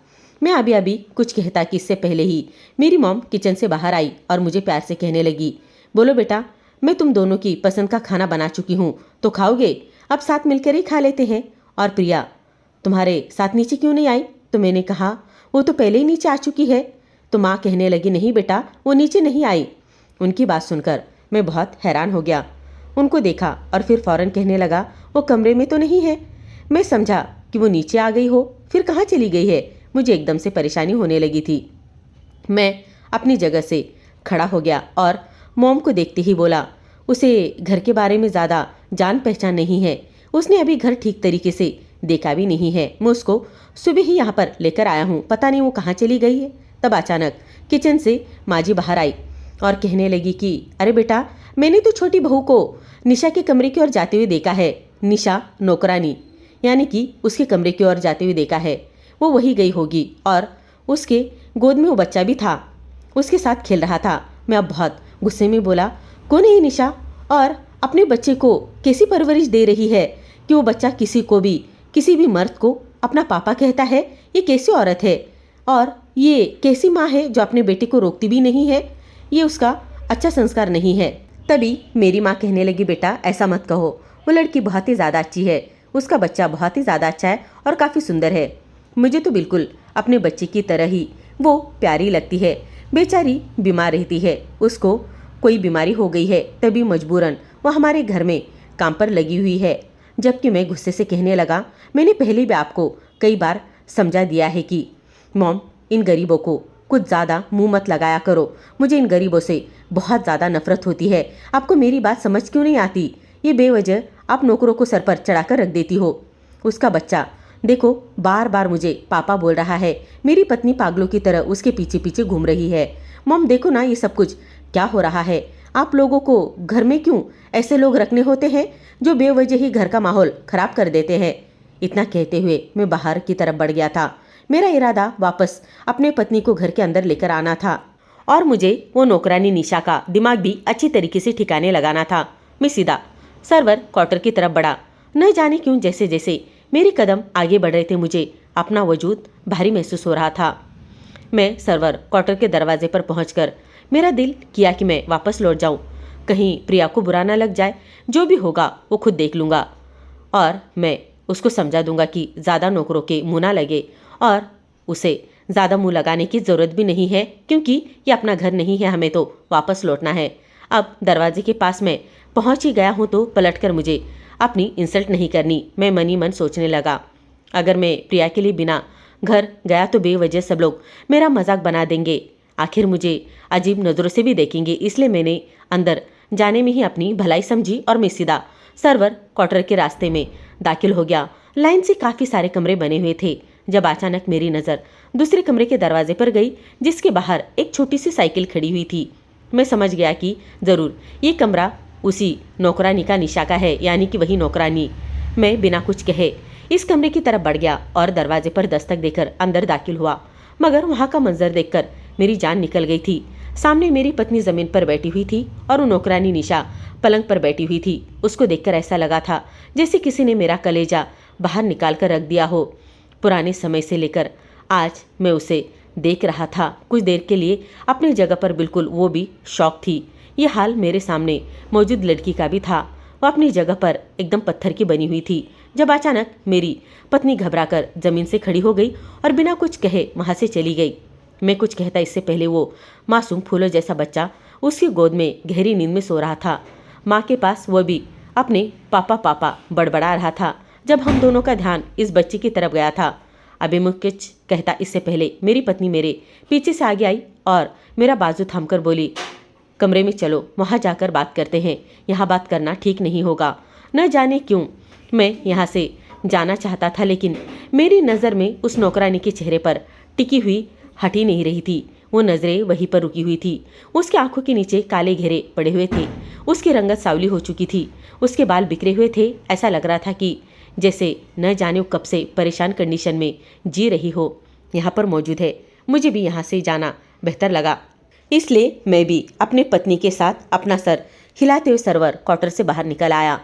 मैं अभी कुछ कहता कि इससे पहले ही मेरी मॉम किचन से बाहर आई और मुझे प्यार से कहने लगी, बोलो बेटा, मैं तुम दोनों की पसंद का खाना बना चुकी हूँ, तो खाओगे? अब साथ मिलकर ही खा लेते हैं। और प्रिया तुम्हारे साथ नीचे क्यों नहीं आई? तो मैंने कहा, वो तो पहले ही नीचे आ चुकी है। तो माँ कहने लगी, नहीं बेटा, वो नीचे नहीं आई। उनकी बात सुनकर मैं बहुत हैरान हो गया। उनको देखा और फिर फौरन कहने लगा, वो कमरे में तो नहीं है। मैं समझा कि वो नीचे आ गई हो, फिर कहाँ चली गई है। मुझे एकदम से परेशानी होने लगी थी। मैं अपनी जगह से खड़ा हो गया और मॉम को देखते ही बोला, उसे घर के बारे में ज़्यादा जान पहचान नहीं है, उसने अभी घर ठीक तरीके से देखा भी नहीं है। मैं उसको सुबह ही यहाँ पर लेकर आया हूँ, पता नहीं वो कहाँ चली गई है। तब अचानक किचन से माँ जी बाहर आई और कहने लगी कि अरे बेटा, मैंने तो छोटी बहू को निशा के कमरे की ओर जाते हुए देखा है। निशा नौकरानी यानी कि उसके कमरे की ओर जाते हुए देखा है। वो वही गई होगी और उसके गोद में वो बच्चा भी था, उसके साथ खेल रहा था। मैं अब बहुत गुस्से में बोला, कौन है ये निशा और अपने बच्चे को कैसी परवरिश दे रही है कि वो बच्चा किसी भी मर्द को अपना पापा कहता है? ये कैसी औरत है और ये कैसी माँ है जो अपने बेटे को रोकती भी नहीं है? ये उसका अच्छा संस्कार नहीं है। तभी मेरी माँ कहने लगी, बेटा ऐसा मत कहो, वो लड़की बहुत ही ज़्यादा अच्छी है, उसका बच्चा बहुत ही ज़्यादा अच्छा है और काफ़ी सुंदर है। मुझे तो बिल्कुल अपने बच्चे की तरह ही वो प्यारी लगती है। बेचारी बीमार रहती है, उसको कोई बीमारी हो गई है, तभी मजबूरन वो हमारे घर में काम पर लगी हुई है। जबकि मैं गुस्से से कहने लगा, मैंने पहले भी आपको कई बार समझा दिया है कि मॉम, इन गरीबों को कुछ ज़्यादा मुंह मत लगाया करो, मुझे इन गरीबों से बहुत ज़्यादा नफरत होती है। आपको मेरी बात समझ क्यों नहीं आती? ये बेवजह आप नौकरों को सर पर चढ़ाकर रख देती हो। उसका बच्चा देखो बार बार मुझे पापा बोल रहा है, मेरी पत्नी पागलों की तरह उसके पीछे पीछे घूम रही है। मॉम देखो ना, ये सब कुछ क्या हो रहा है? आप लोगों को घर में क्यों ऐसे लोग रखने होते हैं जो बेवजह ही घर का माहौल खराब कर देते हैं? इतना कहते हुए मैं बाहर की तरफ बढ़ गया था। मेरा इरादा वापस अपने पत्नी को घर के अंदर लेकर आना था और मुझे वो नौकरानी निशा का दिमाग भी अच्छी तरीके से ठिकाने लगाना था। मैं सीधा सर्वर क्वार्टर की तरफ बढ़ा। न जाने क्यों जैसे जैसे मेरे कदम आगे बढ़ रहे थे, मुझे अपना वजूद भारी महसूस हो रहा था। मैं सर्वर क्वार्टर के दरवाजे पर पहुंचकर मेरा दिल किया कि मैं वापस लौट जाऊं, कहीं प्रिया को बुरा ना लग जाए। जो भी होगा वो खुद देख लूँगा और मैं उसको समझा दूंगा कि ज़्यादा नौकरों के मुँह ना लगे और उसे ज़्यादा मुँह लगाने की ज़रूरत भी नहीं है, क्योंकि ये अपना घर नहीं है, हमें तो वापस लौटना है। अब दरवाजे के पास मैं पहुंच ही गया हूं तो पलटकर मुझे अपनी इंसल्ट नहीं करनी। मैं मन ही मन सोचने लगा, अगर मैं प्रिया के लिए बिना घर गया तो बेवजह सब लोग मेरा मजाक बना देंगे, आखिर मुझे अजीब नज़रों से भी देखेंगे। इसलिए मैंने अंदर जाने में ही अपनी भलाई समझी और मैं सीधा सर्वर क्वार्टर के रास्ते में दाखिल हो गया। लाइन से काफ़ी सारे कमरे बने हुए थे जब अचानक मेरी नज़र दूसरे कमरे के दरवाजे पर गई, जिसके बाहर एक छोटी सी साइकिल खड़ी हुई थी। मैं समझ गया कि ज़रूर ये कमरा उसी नौकरानी का निशा का है, यानी कि वही नौकरानी। मैं बिना कुछ कहे इस कमरे की तरफ बढ़ गया और दरवाजे पर दस्तक देकर अंदर दाखिल हुआ, मगर वहाँ का मंजर देखकर मेरी जान निकल गई थी। सामने मेरी पत्नी जमीन पर बैठी हुई थी और वो नौकरानी निशा पलंग पर बैठी हुई थी। उसको देखकर ऐसा लगा था जैसे किसी ने मेरा कलेजा बाहर निकाल कर रख दिया हो। पुराने समय से लेकर आज मैं उसे देख रहा था। कुछ देर के लिए अपनी जगह पर बिल्कुल वो भी शौक थी। ये हाल मेरे सामने मौजूद लड़की का भी था। वो अपनी जगह पर एकदम पत्थर की बनी हुई थी। जब अचानक मेरी पत्नी घबराकर जमीन से खड़ी हो गई और बिना कुछ कहे वहां से चली गई। मैं कुछ कहता इससे पहले वो मासूम फूलों जैसा बच्चा उसकी गोद में गहरी नींद में सो रहा था। माँ के पास वो भी अपने पापा पापा बड़बड़ा रहा था। जब हम दोनों का ध्यान इस बच्चे की तरफ गया था, अभी मैं कुछ कहता इससे पहले मेरी पत्नी मेरे पीछे से आगे आई और मेरा बाजू थामकर बोली, कमरे में चलो, वहाँ जाकर बात करते हैं। यहाँ बात करना ठीक नहीं होगा। न जाने क्यों मैं यहाँ से जाना चाहता था, लेकिन मेरी नज़र में उस नौकरानी के चेहरे पर टिकी हुई हट ही नहीं रही थी। वो नज़रें वहीं पर रुकी हुई थी। उसके आंखों के नीचे काले घेरे पड़े हुए थे। उसकी रंगत सावली हो चुकी थी। उसके बाल बिखरे हुए थे। ऐसा लग रहा था कि जैसे न जाने वो कब से परेशान कंडीशन में जी रही हो। यहाँ पर मौजूद है। मुझे भी यहाँ से जाना बेहतर लगा, इसलिए मैं भी अपने पत्नी के साथ अपना सर हिलाते हुए सर्वर क्वार्टर से बाहर निकल आया।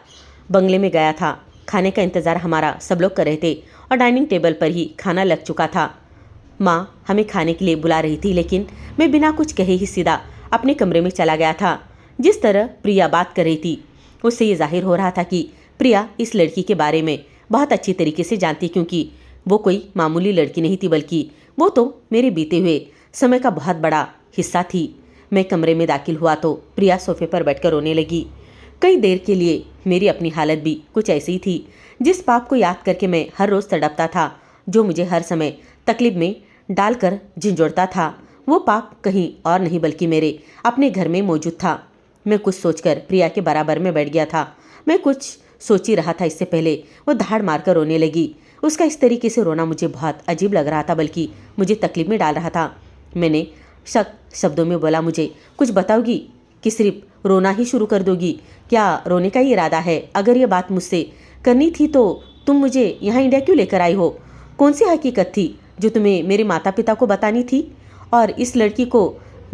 बंगले में गया था। खाने का इंतज़ार हमारा सब लोग कर रहे थे और डाइनिंग टेबल पर ही खाना लग चुका था। माँ हमें खाने के लिए बुला रही थी, लेकिन मैं बिना कुछ कहे ही सीधा अपने कमरे में चला गया था। जिस तरह प्रिया बात कर रही थी, उससे ये जाहिर हो रहा था कि प्रिया इस लड़की के बारे में बहुत अच्छी तरीके से जानती, क्योंकि वो कोई मामूली लड़की नहीं थी, बल्कि वो तो मेरे बीते हुए समय का बहुत बड़ा हिस्सा थी। मैं कमरे में दाखिल हुआ तो प्रिया सोफे पर बैठकर रोने लगी। कई देर के लिए मेरी अपनी हालत भी कुछ ऐसी ही थी। जिस पाप को याद करके मैं हर रोज़ तड़पता था, जो मुझे हर समय तकलीफ में डालकर झंझोड़ता था, वो पाप कहीं और नहीं बल्कि मेरे अपने घर में मौजूद था। मैं कुछ सोचकर प्रिया के बराबर में बैठ गया था। मैं कुछ सोच ही रहा था, इससे पहले वो धाड़ मारकर रोने लगी। उसका इस तरीके से रोना मुझे बहुत अजीब लग रहा था, बल्कि मुझे तकलीफ में डाल रहा था। मैंने शब्दों में बोला, मुझे कुछ बताओगी कि सिर्फ रोना ही शुरू कर दोगी? क्या रोने का ही इरादा है? अगर ये बात मुझसे करनी थी तो तुम मुझे यहाँ इंडिया क्यों लेकर आई हो? कौन सी हकीकत थी जो तुम्हें मेरे माता पिता को बतानी थी? और इस लड़की को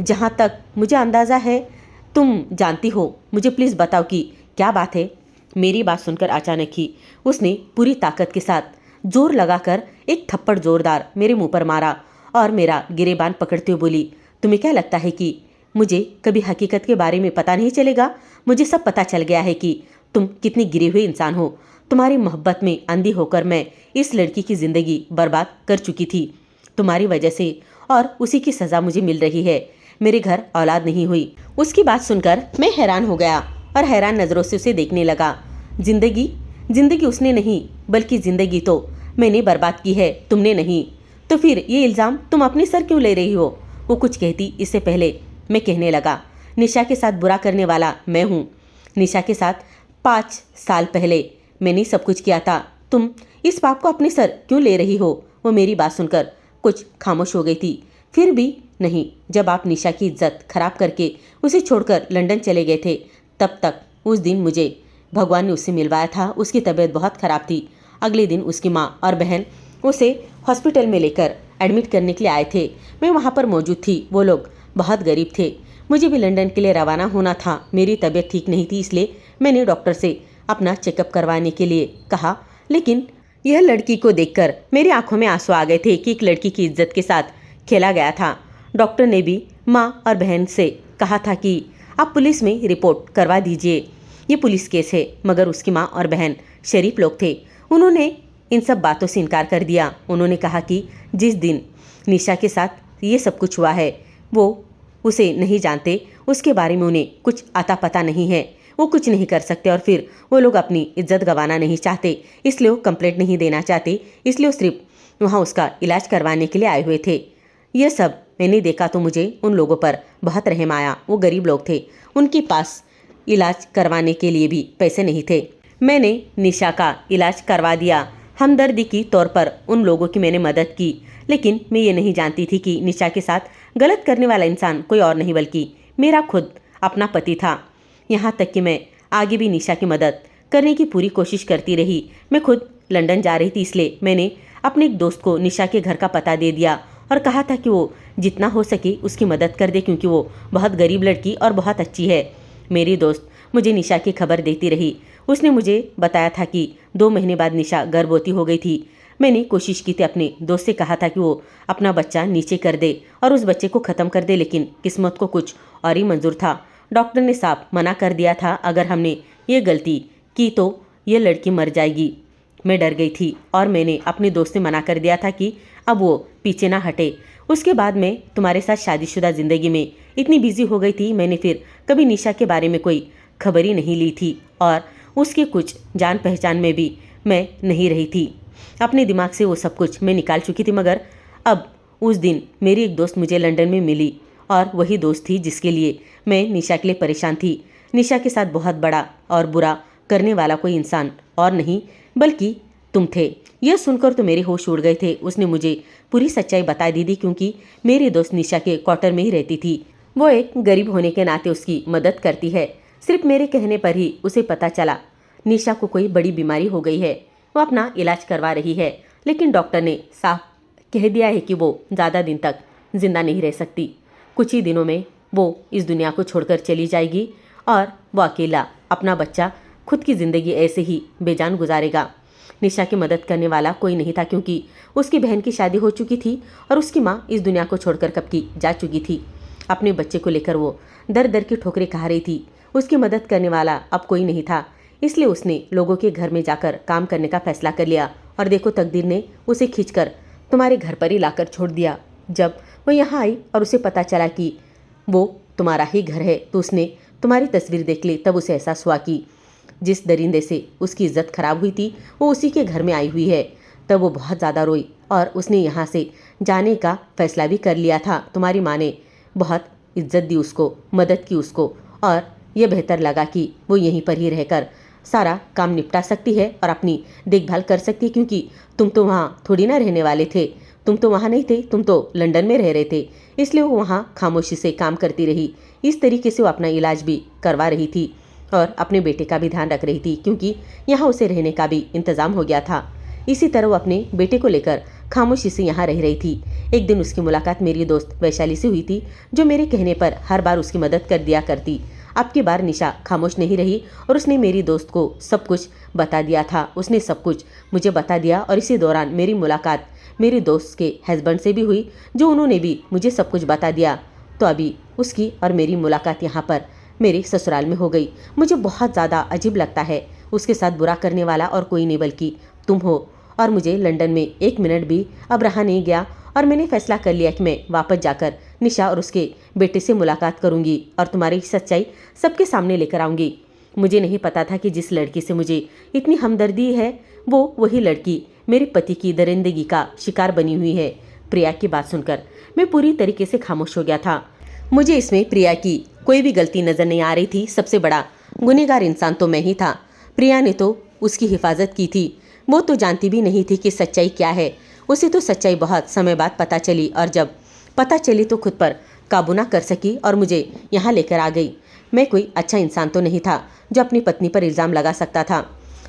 जहाँ तक मुझे अंदाज़ा है तुम जानती हो। मुझे प्लीज़ बताओ कि क्या बात है। मेरी बात सुनकर अचानक ही उसने पूरी ताकत के साथ जोर लगाकर एक थप्पड़ जोरदार मेरे मुंह पर मारा और मेरा गिरेबान पकड़ते हुए बोली, तुम्हें क्या लगता है कि मुझे कभी हकीकत के बारे में पता नहीं चलेगा? मुझे सब पता चल गया है कि तुम कितनी गिरे हुए इंसान हो। तुम्हारी मोहब्बत में अंधी होकर मैं इस लड़की की ज़िंदगी बर्बाद कर चुकी थी तुम्हारी वजह से, और उसी की सज़ा मुझे मिल रही है। मेरे घर औलाद नहीं हुई। उसकी बात सुनकर मैं हैरान हो गया और हैरान नज़रों से उसे देखने लगा। जिंदगी उसने नहीं, बल्कि ज़िंदगी तो मैंने बर्बाद की है, तुमने नहीं। तो फिर ये इल्ज़ाम तुम अपने सर क्यों ले रही हो? वो कुछ कहती इससे पहले मैं कहने लगा, निशा के साथ बुरा करने वाला मैं हूँ। निशा के साथ 5 साल पहले मैंने सब कुछ किया था। तुम इस पाप को अपने सर क्यों ले रही हो? वो मेरी बात सुनकर कुछ खामोश हो गई थी। फिर भी नहीं, जब आप निशा की इज्जत खराब करके उसे छोड़कर लंदन चले गए थे, तब तक उस दिन मुझे भगवान ने उससे मिलवाया था। उसकी तबीयत बहुत ख़राब थी। अगले दिन उसकी माँ और बहन उसे हॉस्पिटल में लेकर एडमिट करने के लिए आए थे। मैं वहाँ पर मौजूद थी। वो लोग बहुत गरीब थे। मुझे भी लंदन के लिए रवाना होना था। मेरी तबीयत ठीक नहीं थी, इसलिए मैंने डॉक्टर से अपना चेकअप करवाने के लिए कहा, लेकिन यह लड़की को देखकर मेरी आंखों में आंसू आ गए थे कि एक लड़की की इज्जत के साथ खेला गया था। डॉक्टर ने भी माँ और बहन से कहा था कि आप पुलिस में रिपोर्ट करवा दीजिए, ये पुलिस केस है। मगर उसकी माँ और बहन शरीफ लोग थे। उन्होंने इन सब बातों से इनकार कर दिया। उन्होंने कहा कि जिस दिन निशा के साथ ये सब कुछ हुआ है वो उसे नहीं जानते, उसके बारे में उन्हें कुछ आता पता नहीं है, वो कुछ नहीं कर सकते, और फिर वो लोग अपनी इज्जत गंवाना नहीं चाहते, इसलिए वो कंप्लेंट नहीं देना चाहते, इसलिए वो सिर्फ वहाँ उसका इलाज करवाने के लिए आए हुए थे। यह सब मैंने देखा तो मुझे उन लोगों पर बहुत रहम आया। वो गरीब लोग थे, उनके पास इलाज करवाने के लिए भी पैसे नहीं थे। मैंने निशा का इलाज करवा दिया। हमदर्दी की तौर पर उन लोगों की मैंने मदद की, लेकिन मैं ये नहीं जानती थी कि निशा के साथ गलत करने वाला इंसान कोई और नहीं बल्कि मेरा खुद अपना पति था। यहाँ तक कि मैं आगे भी निशा की मदद करने की पूरी कोशिश करती रही। मैं खुद लंदन जा रही थी, इसलिए मैंने अपने एक दोस्त को निशा के घर का पता दे दिया और कहा था कि वो जितना हो सके उसकी मदद कर दे क्योंकि वो बहुत गरीब लड़की और बहुत अच्छी है। मेरी दोस्त मुझे निशा की खबर देती रही। उसने मुझे बताया था कि 2 महीने बाद निशा गर्भवती हो गई थी। मैंने कोशिश की थी, अपने दोस्त से कहा था कि वो अपना बच्चा नीचे कर दे और उस बच्चे को ख़त्म कर दे, लेकिन किस्मत को कुछ और ही मंजूर था। डॉक्टर ने साफ मना कर दिया था, अगर हमने ये गलती की तो ये लड़की मर जाएगी। मैं डर गई थी और मैंने अपने दोस्त से मना कर दिया था कि अब वो पीछे ना हटे। उसके बाद मैं तुम्हारे साथ शादीशुदा ज़िंदगी में इतनी बिजी हो गई थी, मैंने फिर कभी निशा के बारे में कोई खबर ही नहीं ली थी और उसके कुछ जान पहचान में भी मैं नहीं रही थी। अपने दिमाग से वो सब कुछ मैं निकाल चुकी थी। मगर अब उस दिन मेरी एक दोस्त मुझे लंदन में मिली और वही दोस्त थी जिसके लिए मैं निशा के लिए परेशान थी। निशा के साथ बहुत बड़ा और बुरा करने वाला कोई इंसान और नहीं बल्कि तुम थे। यह सुनकर तो मेरे होश उड़ गए थे। उसने मुझे पूरी सच्चाई बता दी थी क्योंकि मेरी दोस्त निशा के क्वार्टर में ही रहती थी। वो एक गरीब होने के नाते उसकी मदद करती है। सिर्फ मेरे कहने पर ही उसे पता चला निशा को कोई बड़ी बीमारी हो गई है। वो अपना इलाज करवा रही है, लेकिन डॉक्टर ने साफ कह दिया है कि वो ज़्यादा दिन तक जिंदा नहीं रह सकती। कुछ ही दिनों में वो इस दुनिया को छोड़कर चली जाएगी और वो अकेला अपना बच्चा खुद की ज़िंदगी ऐसे ही बेजान गुजारेगा। निशा की मदद करने वाला कोई नहीं था क्योंकि उसकी बहन की शादी हो चुकी थी और उसकी माँ इस दुनिया को छोड़कर कब की जा चुकी थी। अपने बच्चे को लेकर वो दर दर की ठोकरें खा रही थी। उसकी मदद करने वाला अब कोई नहीं था, इसलिए उसने लोगों के घर में जाकर काम करने का फैसला कर लिया। और देखो, तकदीर ने उसे खींचकर तुम्हारे घर पर ही लाकर छोड़ दिया। जब वो यहाँ आई और उसे पता चला कि वो तुम्हारा ही घर है तो उसने तुम्हारी तस्वीर देख ली। तब उसे एहसास हुआ कि जिस दरिंदे से उसकी इज्जत खराब हुई थी वो उसी के घर में आई हुई है। तब वो बहुत ज़्यादा रोई और उसने यहाँ से जाने का फैसला भी कर लिया था। तुम्हारी माँ ने बहुत इज्जत दी उसको, मदद की उसको और यह बेहतर लगा कि वो यहीं पर ही रहकर सारा काम निपटा सकती है और अपनी देखभाल कर सकती है क्योंकि तुम तो वहाँ थोड़ी ना रहने वाले थे। तुम तो वहाँ नहीं थे, तुम तो लंदन में रह रहे थे। इसलिए वो वहाँ खामोशी से काम करती रही। इस तरीके से वो अपना इलाज भी करवा रही थी और अपने बेटे का भी ध्यान रख रही थी क्योंकि यहाँ उसे रहने का भी इंतज़ाम हो गया था। इसी तरह वो अपने बेटे को लेकर खामोशी से यहाँ रह रही थी। एक दिन उसकी मुलाकात मेरी दोस्त वैशाली से हुई थी, जो मेरे कहने पर हर बार उसकी मदद कर दिया करती। अब की बार निशा खामोश नहीं रही और उसने मेरी दोस्त को सब कुछ बता दिया था। उसने सब कुछ मुझे बता दिया और इसी दौरान मेरी मुलाकात मेरी दोस्त के हस्बैंड से भी हुई, जो उन्होंने भी मुझे सब कुछ बता दिया। तो अभी उसकी और मेरी मुलाकात यहाँ पर मेरे ससुराल में हो गई। मुझे बहुत ज़्यादा अजीब लगता है। उसके साथ बुरा करने वाला और कोई नहीं बल्कि तुम हो। और मुझे लंदन में 1 मिनट भी अब रहा नहीं गया और मैंने फैसला कर लिया कि मैं वापस जाकर निशा और उसके बेटे से मुलाकात करूंगी और तुम्हारी सच्चाई सबके सामने लेकर आऊंगी। मुझे नहीं पता था कि जिस लड़की से मुझे इतनी हमदर्दी है वो वही लड़की मेरे पति की दरिंदगी का शिकार बनी हुई है। प्रिया की बात सुनकर मैं पूरी तरीके से खामोश हो गया था। मुझे इसमें प्रिया की कोई भी गलती नज़र नहीं आ रही थी। सबसे बड़ा गुनहगार इंसान तो मैं ही था। प्रिया ने तो उसकी हिफाजत की थी। वो तो जानती भी नहीं थी कि सच्चाई क्या है। उसे तो सच्चाई बहुत समय बाद पता चली और जब पता चली तो खुद पर काबू ना कर सकी और मुझे यहाँ लेकर आ गई। मैं कोई अच्छा इंसान तो नहीं था जो अपनी पत्नी पर इल्ज़ाम लगा सकता था।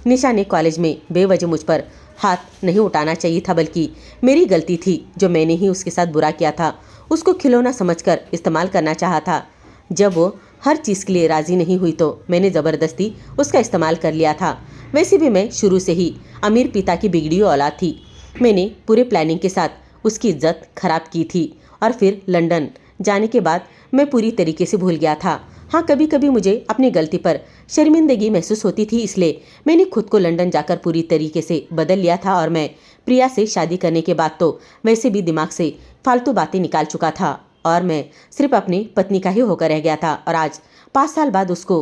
निशा ने कॉलेज में बेवजह मुझ पर हाथ नहीं उठाना चाहिए था, बल्कि मेरी गलती थी जो मैंने ही उसके साथ बुरा किया था। उसको खिलौना समझकर इस्तेमाल करना चाहा था। जब वो हर चीज़ के लिए राज़ी नहीं हुई तो मैंने ज़बरदस्ती उसका इस्तेमाल कर लिया था। वैसे भी मैं शुरू से ही अमीर पिता की बिगड़ी हुई औलाद थी। मैंने पूरे प्लानिंग के साथ उसकी इज्जत खराब की थी और फिर लंदन जाने के बाद मैं पूरी तरीके से भूल गया था। हाँ, कभी कभी मुझे अपनी गलती पर शर्मिंदगी महसूस होती थी, इसलिए मैंने खुद को लंदन जाकर पूरी तरीके से बदल लिया था। और मैं प्रिया से शादी करने के बाद तो वैसे भी दिमाग से फालतू बातें निकाल चुका था और मैं सिर्फ अपनी पत्नी का ही होकर रह गया था। और आज 5 साल बाद उसको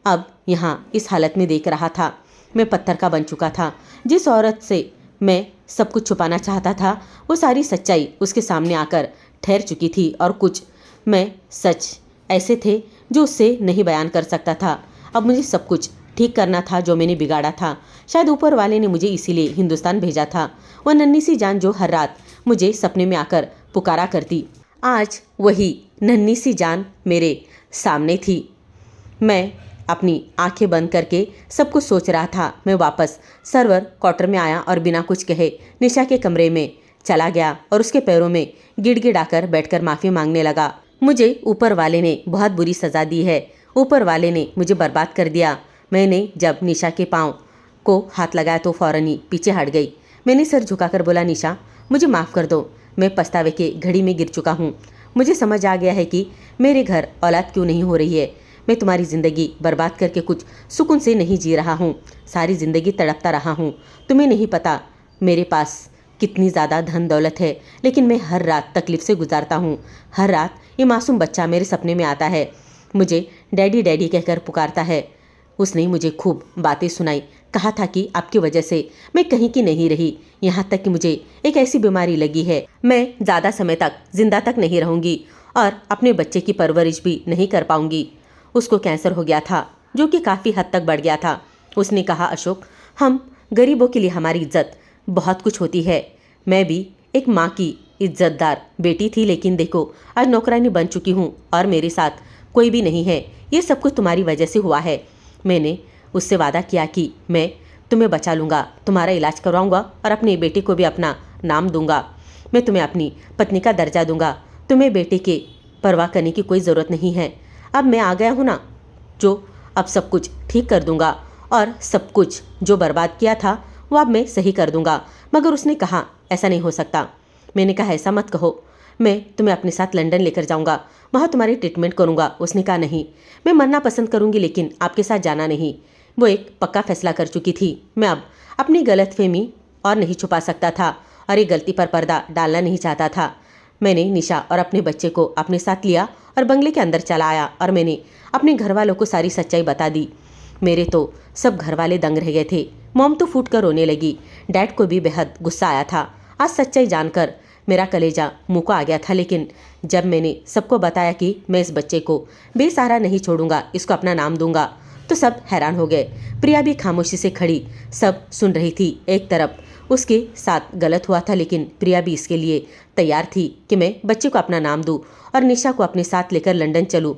अब यहाँ इस हालत में देख रहा था। मैं पत्थर का बन चुका था। जिस औरत से मैं सब कुछ छुपाना चाहता था वो सारी सच्चाई उसके सामने आकर ठहर चुकी थी और कुछ मैं सच ऐसे थे जो उससे नहीं बयान कर सकता था। अब मुझे सब कुछ ठीक करना था जो मैंने बिगाड़ा था। शायद ऊपर वाले ने मुझे इसीलिए हिंदुस्तान भेजा था। वह नन्ही सी जान जो हर रात मुझे सपने में आकर पुकारा करती, आज वही नन्ही सी जान मेरे सामने थी। मैं अपनी आंखें बंद करके सब कुछ सोच रहा था। मैं वापस सर्वर क्वार्टर में आया और बिना कुछ कहे निशा के कमरे में चला गया और उसके पैरों में गिड़गिड़ाकर बैठकर माफ़ी मांगने लगा। मुझे ऊपर वाले ने बहुत बुरी सज़ा दी है। ऊपर वाले ने मुझे बर्बाद कर दिया। मैंने जब निशा के पाँव को हाथ लगाया तो फ़ौरन ही पीछे हट गई। मैंने सर झुकाकर बोला, निशा मुझे माफ़ कर दो, मैं पछतावे के घड़ी में गिर चुका हूँ। मुझे समझ आ गया है कि मेरे घर औलाद क्यों नहीं हो रही है। मैं तुम्हारी ज़िंदगी बर्बाद करके कुछ सुकून से नहीं जी रहा हूँ, सारी ज़िंदगी तड़पता रहा हूँ। तुम्हें नहीं पता मेरे पास कितनी ज़्यादा धन दौलत है, लेकिन मैं हर रात तकलीफ़ से गुजारता हूँ। हर रात ये मासूम बच्चा मेरे सपने में आता है, मुझे डैडी डैडी कहकर पुकारता है। उसने मुझे खूब बातें सुनाई, कहा था कि आपकी वजह से मैं कहीं की नहीं रही, यहाँ तक कि मुझे एक ऐसी बीमारी लगी है, मैं ज़्यादा समय तक जिंदा तक नहीं रहूँगी और अपने बच्चे की परवरिश भी नहीं कर पाऊँगी। उसको कैंसर हो गया था जो कि काफ़ी हद तक बढ़ गया था। उसने कहा, अशोक हम गरीबों के लिए हमारी इज्जत बहुत कुछ होती है। मैं भी एक माँ की इज्जतदार बेटी थी, लेकिन देखो आज नौकरानी बन चुकी हूँ और मेरे साथ कोई भी नहीं है। ये सब कुछ तुम्हारी वजह से हुआ है। मैंने उससे वादा किया कि मैं तुम्हें बचा लूँगा, तुम्हारा इलाज करवाऊँगा और अपने बेटे को भी अपना नाम दूँगा। मैं तुम्हें अपनी पत्नी का दर्जा दूँगा। तुम्हें बेटे के परवाह करने की कोई ज़रूरत नहीं है। अब मैं आ गया हूँ ना, जो अब सब कुछ ठीक कर दूँगा और सब कुछ जो बर्बाद किया था वो अब मैं सही कर दूँगा। मगर उसने कहा, ऐसा नहीं हो सकता। मैंने कहा, ऐसा मत कहो, मैं तुम्हें अपने साथ लंदन लेकर जाऊँगा, वहाँ तुम्हारी ट्रीटमेंट करूँगा। उसने कहा, नहीं, मैं मरना पसंद करूँगी लेकिन आपके साथ जाना नहीं। वो एक पक्का फैसला कर चुकी थी। मैं अब अपनी गलतफहमी और नहीं छुपा सकता था और एक गलती पर पर्दा डालना नहीं चाहता था। मैंने निशा और अपने बच्चे को अपने साथ लिया और बंगले के अंदर चला आया और मैंने अपने घर वालों को सारी सच्चाई बता दी। मेरे तो सब घर वाले दंग रह गए थे। मॉम तो फूट कर रोने लगी। डैड को भी बेहद गुस्सा आया था। आज सच्चाई जानकर मेरा कलेजा मुँह को आ गया था, लेकिन जब मैंने सबको बताया कि मैं इस बच्चे को बेसहारा नहीं छोड़ूंगा, इसको अपना नाम दूंगा, तो सब हैरान हो गए। प्रिया भी खामोशी से खड़ी सब सुन रही थी। एक तरफ उसके साथ गलत हुआ था, लेकिन प्रिया भी इसके लिए तैयार थी कि मैं बच्चे को अपना नाम दूं और निशा को अपने साथ लेकर लंदन चलूं।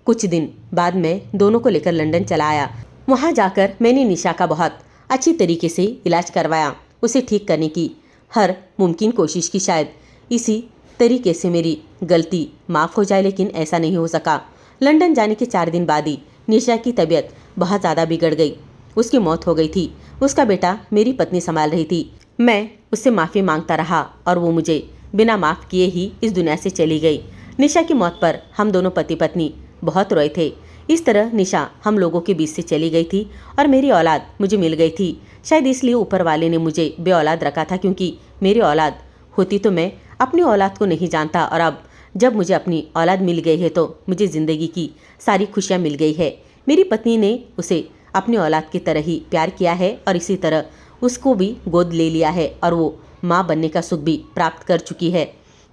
कुछ दिन बाद मैं दोनों को लेकर लंदन चला आया। वहाँ जाकर मैंने निशा का बहुत अच्छी तरीके से इलाज करवाया, उसे ठीक करने की हर मुमकिन कोशिश की। शायद इसी तरीके से मेरी गलती माफ़ हो जाए, लेकिन ऐसा नहीं हो सका। लंदन जाने के 4 दिन बाद ही निशा की तबीयत बहुत ज़्यादा बिगड़ गई। उसकी मौत हो गई थी। उसका बेटा मेरी पत्नी संभाल रही थी। मैं उससे माफ़ी मांगता रहा और वो मुझे बिना माफ़ किए ही इस दुनिया से चली गई। निशा की मौत पर हम दोनों पति पत्नी बहुत रोए थे। इस तरह निशा हम लोगों के बीच से चली गई थी और मेरी औलाद मुझे मिल गई थी। शायद इसलिए ऊपर वाले ने मुझे बे औलाद रखा था, क्योंकि मेरी औलाद होती तो मैं अपनी औलाद को नहीं जानता। और अब जब मुझे अपनी औलाद मिल गई है तो मुझे ज़िंदगी की सारी खुशियाँ मिल गई है। मेरी पत्नी ने उसे अपनी औलाद की तरह ही प्यार किया है और इसी तरह उसको भी गोद ले लिया है और वो माँ बनने का सुख भी प्राप्त कर चुकी है।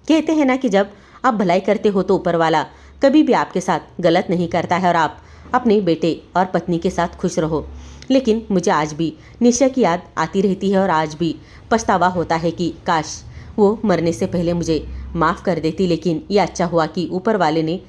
कहते हैं ना कि जब आप भलाई करते हो तो ऊपर वाला कभी भी आपके साथ गलत नहीं करता है और आप अपने बेटे और पत्नी के साथ खुश रहो। लेकिन मुझे आज भी निशा की याद आती रहती है और आज भी पछतावा होता है कि काश वो मरने से पहले मुझे माफ़ कर देती। लेकिन यह अच्छा हुआ कि ऊपर वाले ने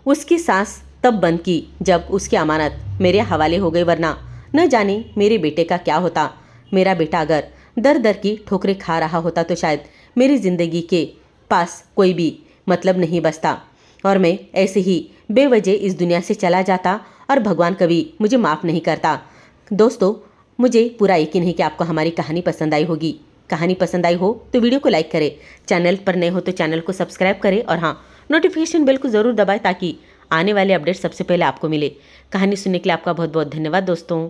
उसकी सांस तब बंद की जब उसकी अमानत मेरे हवाले हो गई, वरना न जाने मेरे बेटे का क्या होता। मेरा बेटा अगर दर दर की ठोकरें खा रहा होता तो शायद मेरी ज़िंदगी के पास कोई भी मतलब नहीं बचता और मैं ऐसे ही बेवजह इस दुनिया से चला जाता और भगवान कभी मुझे माफ़ नहीं करता। दोस्तों, मुझे पूरा यकीन है कि आपको हमारी कहानी पसंद आई होगी। कहानी पसंद आई हो तो वीडियो को लाइक करें, चैनल पर नए हो तो चैनल को सब्सक्राइब करें और हाँ, नोटिफिकेशन बेल को ज़रूर दबाएं ताकि आने वाले अपडेट सबसे पहले आपको मिले। कहानी सुनने के लिए आपका बहुत बहुत धन्यवाद दोस्तों।